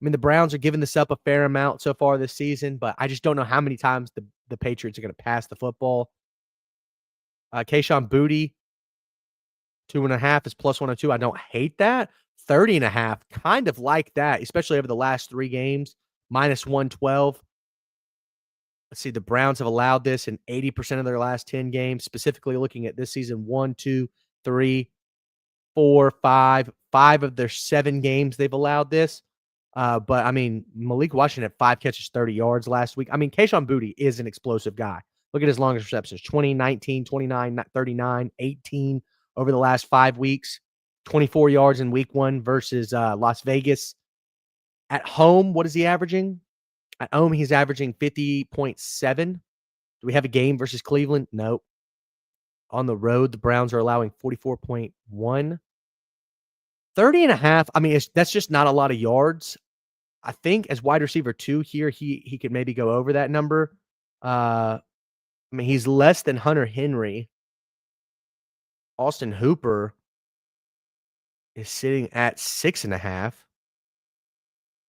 Speaker 1: mean, the Browns are giving this up a fair amount so far this season, but I just don't know how many times the Patriots are going to pass the football. Kayshon Boutte, 2.5 is plus 102. I don't hate that. 30.5, kind of like that, especially over the last 3 games, minus 112. Let's see, the Browns have allowed this in 80% of their last 10 games, specifically looking at this season, 1, 2, 3, 4, 5. 5 of their 7 games they've allowed this. But, I mean, Malik Washington had 5 catches, 30 yards last week. I mean, Kayshon Boutte is an explosive guy. Look at his longest receptions, 20, 19, 29, 39, 18 over the last 5 weeks. 24 yards in week 1 versus Las Vegas. At home, what is he averaging? At home, he's averaging 50.7. Do we have a game versus Cleveland? Nope. On the road, the Browns are allowing 44.1. 30.5. I mean, that's just not a lot of yards. I think as wide receiver 2 here, he could maybe go over that number. I mean, he's less than Hunter Henry. Austin Hooper is sitting at 6.5.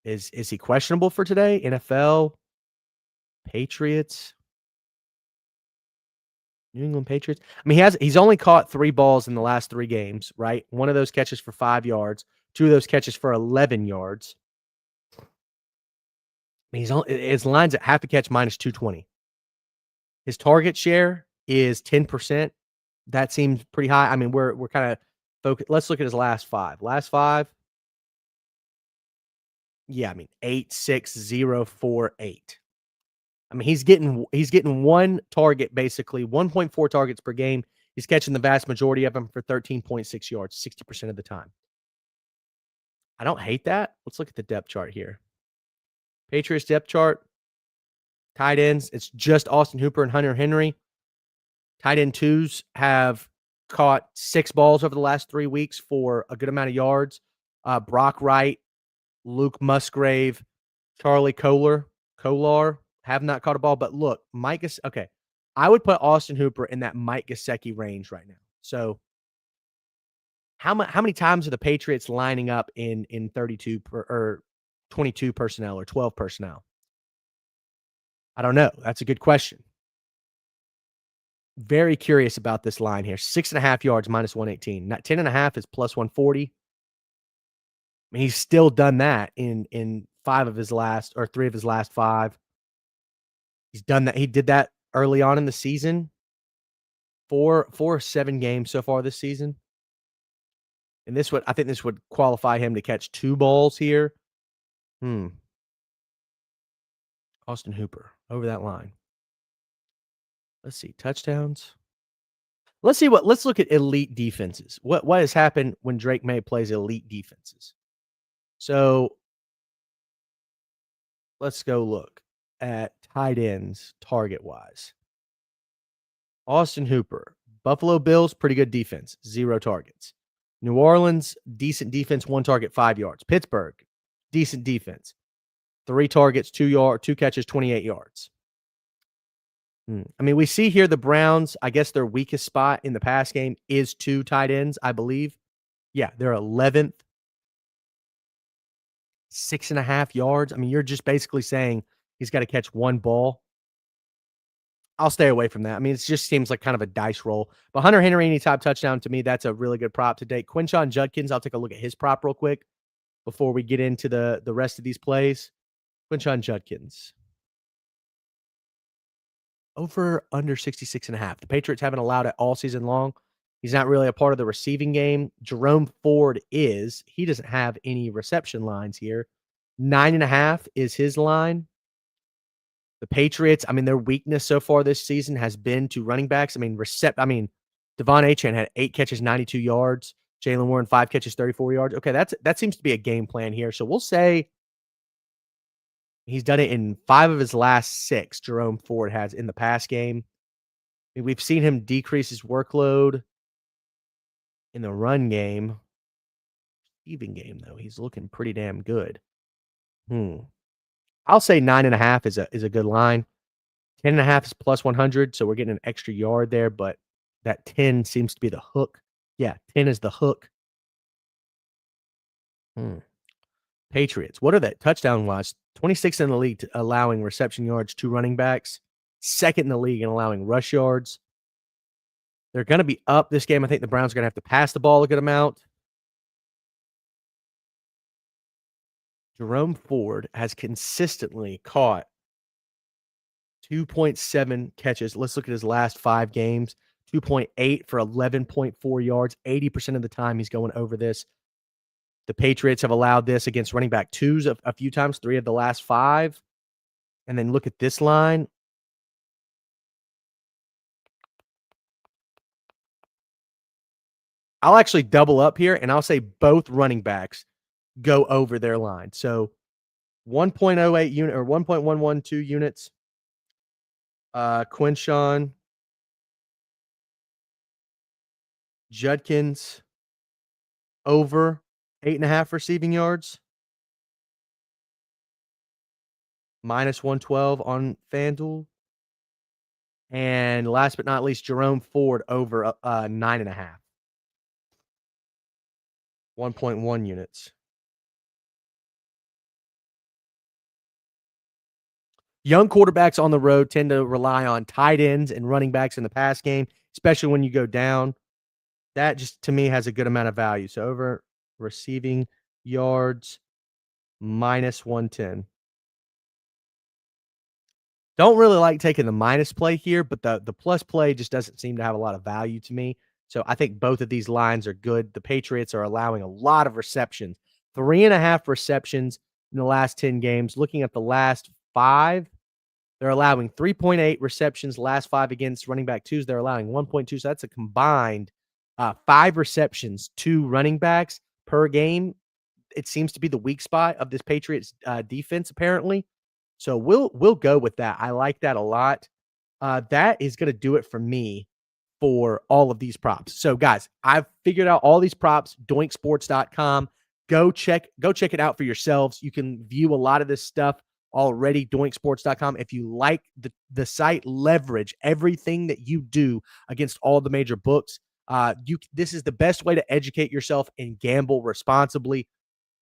Speaker 1: Is he questionable for today? NFL, Patriots, New England Patriots. I mean, he's only caught 3 balls in the last 3 games, right? One of those catches for 5 yards, 2 of those catches for 11 yards. I mean, his line's at half a catch minus 220. His target share is 10%. That seems pretty high. I mean, we're kind of focused. Let's look at his last 5. Last 5. Yeah, I mean, 8, 6, 0, 4, 8. I mean, he's getting 1 target, basically 1.4 targets per game. He's catching the vast majority of them for 13.6 yards, 60% of the time. I don't hate that. Let's look at the depth chart here. Patriots depth chart. Tight ends, it's just Austin Hooper and Hunter Henry. Tight end 2s have caught 6 balls over the last 3 weeks for a good amount of yards. Brock Wright, Luke Musgrave, Charlie Kolar have not caught a ball. But look, okay, I would put Austin Hooper in that Mike Gesicki range right now. So how many times are the Patriots lining up in 32 or 22 personnel or 12 personnel? I don't know. That's a good question. Very curious about this line here. 6.5 yards, minus 118. Not 10.5 is plus 140. I mean, he's still done that in 5 of his last or 3 of his last 5. He's done that. He did that early on in the season. 4 or 7 games so far this season. And I think this would qualify him to catch 2 balls here. Austin Hooper over that line. Let's see, touchdowns. Let's look at elite defenses. What has happened when Drake May plays elite defenses? So let's go look at tight ends target-wise. Austin Hooper, Buffalo Bills, pretty good defense, 0 targets. New Orleans, decent defense, 1 target, 5 yards. Pittsburgh, decent defense, 3 targets, 2 catches, 28 yards. I mean, we see here the Browns, I guess their weakest spot in the pass game is 2 tight ends, I believe. Yeah, they're 11th. 6.5 yards. I mean, you're just basically saying he's got to catch 1 ball. I'll stay away from that. I mean, it just seems like kind of a dice roll. But Hunter Henry, any type touchdown, to me, that's a really good prop to date. Quinshon Judkins, I'll take a look at his prop real quick before we get into the rest of these plays. Quinshon Judkins. Over under 66.5. The Patriots haven't allowed it all season long. He's not really a part of the receiving game. Jerome Ford is. He doesn't have any reception lines here. 9.5 is his line. The Patriots, I mean, their weakness so far this season has been to running backs. I mean, Devon Achane had 8 catches, 92 yards. Jaylen Warren, 5 catches, 34 yards. Okay, that seems to be a game plan here. So we'll say he's done it in 5 of his last 6. Jerome Ford has in the pass game. I mean, we've seen him decrease his workload in the run game. Receiving game, though, he's looking pretty damn good. I'll say 9.5 is a good line. 10.5 is plus 100, so we're getting an extra yard there, but that 10 seems to be the hook. Yeah, 10 is the hook. Patriots, what are they touchdown-wise? 26th in the league allowing reception yards to running backs. 2nd in the league in allowing rush yards. They're going to be up this game. I think the Browns are going to have to pass the ball a good amount. Jerome Ford has consistently caught 2.7 catches. Let's look at his last 5 games. 2.8 for 11.4 yards. 80% of the time he's going over this. The Patriots have allowed this against running back 2s a few times, 3 of the last 5. And then look at this line. I'll actually double up here, and I'll say both running backs go over their line. So 1.08 unit or 1.112 units. Quinshon Judkins over 8.5 receiving yards. Minus 112 on FanDuel. And last but not least, Jerome Ford over 9.5. 1.1 units. Young quarterbacks on the road tend to rely on tight ends and running backs in the pass game, especially when you go down. That just, to me, has a good amount of value. So over receiving yards, minus 110. Don't really like taking the minus play here, but the plus play just doesn't seem to have a lot of value to me. So I think both of these lines are good. The Patriots are allowing a lot of receptions. 3.5 receptions in the last 10 games. Looking at the last 5, they're allowing 3.8 receptions. Last 5 against running back 2s, they're allowing 1.2. So that's a combined 5 receptions to running backs per game. It seems to be the weak spot of this Patriots defense, apparently. So we'll go with that. I like that a lot. That is going to do it for me for all of these props. So guys, I've figured out all these props, doinksports.com. Go check it out for yourselves. You can view a lot of this stuff already, doinksports.com. If you like the site, leverage everything that you do against all the major books. This is the best way to educate yourself and gamble responsibly.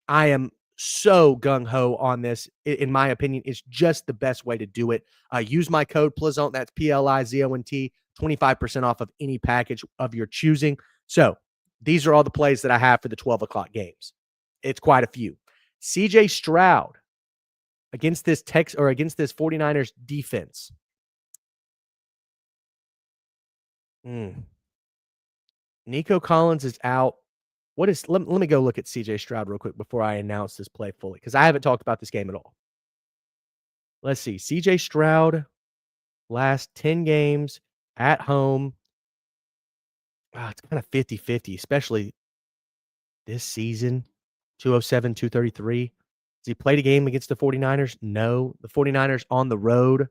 Speaker 1: I am so gung-ho on this. In my opinion, it's just the best way to do it. Use my code PLIZONT, that's PLIZONT, 25% off of any package of your choosing. So these are all the plays that I have for the 12 o'clock games. It's quite a few. CJ Stroud against this against this 49ers defense. Nico Collins is out. Let me go look at CJ Stroud real quick before I announce this play fully, because I haven't talked about this game at all. Let's see. CJ Stroud, last 10 games at home. It's kind of 50-50, especially this season. 207, 233. Has he played a game against the 49ers? No. The 49ers on the road,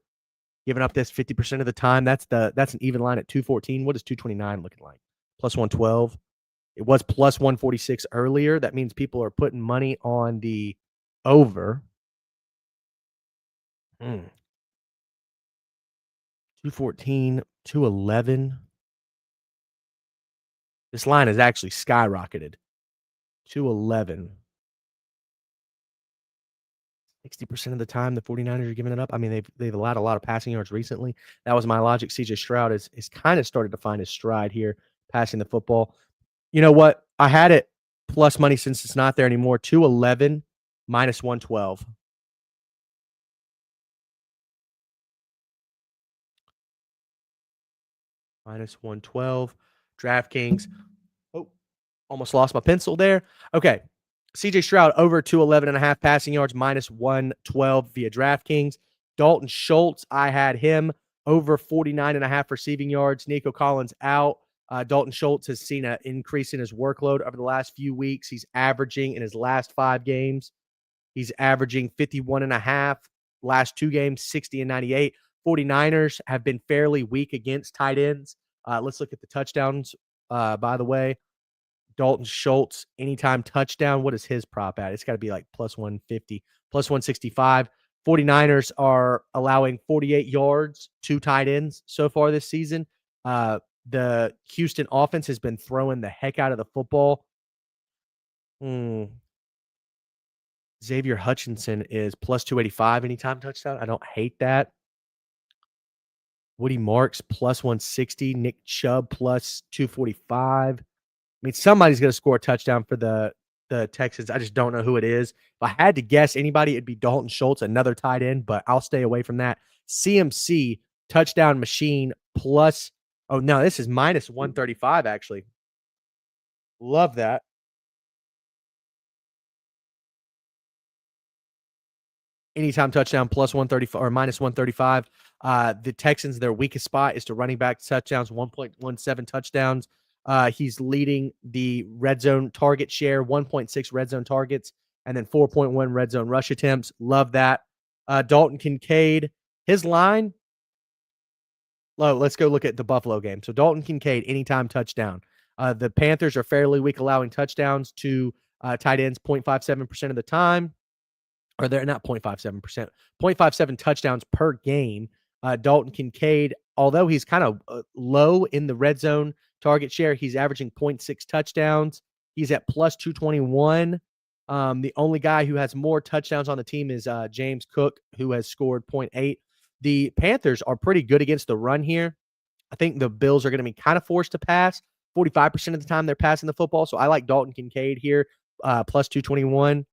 Speaker 1: giving up this 50% of the time. That's an even line at 214. What is 229 looking like? Plus 112. It was plus 146 earlier. That means people are putting money on the over. 214, 211. This line has actually skyrocketed. 211. 60% of the time, the 49ers are giving it up. I mean, they've allowed a lot of passing yards recently. That was my logic. CJ Stroud is kind of started to find his stride here, passing the football. You know what? I had it plus money since it's not there anymore. 211 minus 112. Minus 112. DraftKings. Oh, almost lost my pencil there. Okay. CJ Stroud over 211.5 passing yards, minus 112 via DraftKings. Dalton Schultz, I had him over 49.5 receiving yards. Nico Collins out. Dalton Schultz has seen an increase in his workload over the last few weeks. He's averaging in his last 5 games. He's averaging 51.5. Last 2 games, 60 and 98. 49ers have been fairly weak against tight ends. Let's look at the touchdowns, by the way. Dalton Schultz, anytime touchdown. What is his prop at? It's got to be like plus 150, plus 165. 49ers are allowing 48 yards to tight ends so far this season. The Houston offense has been throwing the heck out of the football. Xavier Hutchinson is plus 285 anytime touchdown. I don't hate that. Woody Marks plus 160. Nick Chubb plus 245. I mean, somebody's going to score a touchdown for the Texans. I just don't know who it is. If I had to guess anybody, it'd be Dalton Schultz, another tight end, but I'll stay away from that. CMC, touchdown machine, plus – oh, no, this is minus 135, actually. Love that. Anytime touchdown, plus 135 or minus 135. The Texans, their weakest spot is to running back touchdowns, 1.17 touchdowns. He's leading the red zone target share, 1.6 red zone targets, and then 4.1 red zone rush attempts. Love that. Dalton Kincaid, his line. Let's go look at the Buffalo game. So Dalton Kincaid, anytime touchdown. The Panthers are fairly weak, allowing touchdowns to tight ends 0.57% of the time. Or they're not 0.57%, 0.57 touchdowns per game. Dalton Kincaid, although he's kind of low in the red zone target share, he's averaging 0.6 touchdowns. He's at plus 221. The only guy who has more touchdowns on the team is James Cook, who has scored 0.8. The Panthers are pretty good against the run here. I think the Bills are going to be kind of forced to pass. 45% of the time they're passing the football. So I like Dalton Kincaid here, plus 221.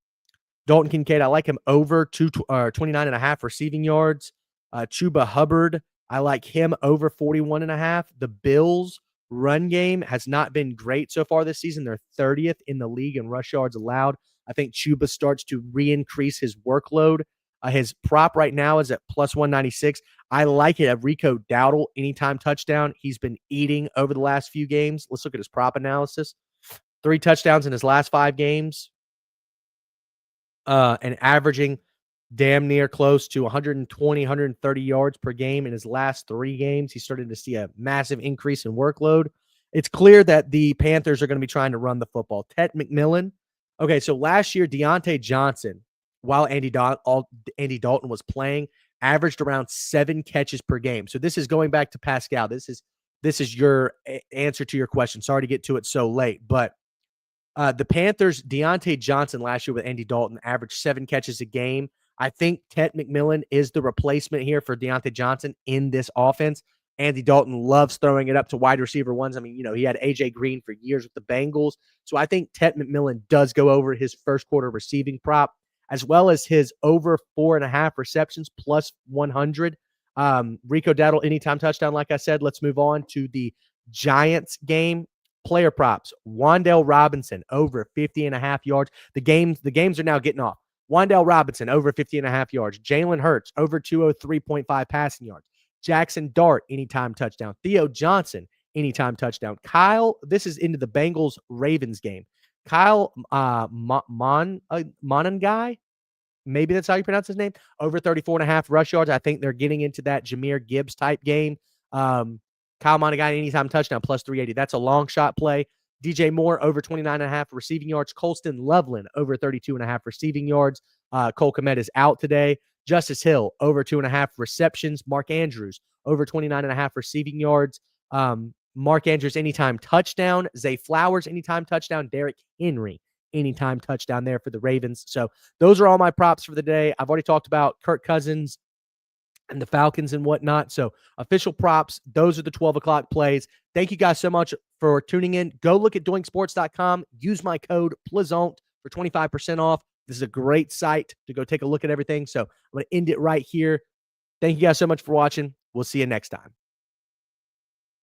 Speaker 1: Dalton Kincaid, I like him over 29.5 receiving yards. Chuba Hubbard, I like him over 41.5. The Bills' run game has not been great so far this season. They're 30th in the league in rush yards allowed. I think Chuba starts to re-increase his workload. His prop right now is at plus 196. I like it at Rico Dowdle, anytime touchdown. He's been eating over the last few games. Let's look at his prop analysis. 3 touchdowns in his last 5 games. And averaging damn near close to 120, 130 yards per game in his last 3 games. He's starting to see a massive increase in workload. It's clear that the Panthers are going to be trying to run the football. Ted McMillan. Okay, so last year, Deontay Johnson, while Andy Dalton was playing, averaged around 7 catches per game. So this is going back to Pascal. This is your answer to your question. Sorry to get to it so late, but the Panthers, Deontay Johnson last year with Andy Dalton averaged 7 catches a game. I think Ted McMillan is the replacement here for Deontay Johnson in this offense. Andy Dalton loves throwing it up to wide receiver ones. I mean, he had AJ Green for years with the Bengals. So I think Ted McMillan does go over his first quarter receiving prop, as well as his over 4.5 receptions plus 100. Rico Dowdle, anytime touchdown, like I said. Let's move on to the Giants game. Player props. Wan'Dale Robinson over 50.5 yards. The games are now getting off. Wan'Dale Robinson over 50.5 yards. Jalen Hurts over 203.5 passing yards. Jackson Dart, anytime touchdown. Theo Johnson, anytime touchdown. Kyle, this is into the Bengals-Ravens game. Kyle Monangai, maybe that's how you pronounce his name, over 34.5 rush yards. I think they're getting into that Jahmyr Gibbs type game. Kyle Monaghan, anytime touchdown, plus 380. That's a long shot play. DJ Moore, over 29.5 receiving yards. Colston Loveland, over 32.5 receiving yards. Cole Kmet is out today. Justice Hill, over 2.5 receptions. Mark Andrews, over 29.5 receiving yards. Mark Andrews, anytime touchdown. Zay Flowers, anytime touchdown. Derrick Henry, anytime touchdown there for the Ravens. So those are all my props for the day. I've already talked about Kirk Cousins and the Falcons and whatnot. So official props, those are the 12 o'clock plays. Thank you guys so much for tuning in. Go look at doinksports.com. Use my code Plaisant for 25% off. This is a great site to go take a look at everything. So I'm going to end it right here. Thank you guys so much for watching. We'll see you next time.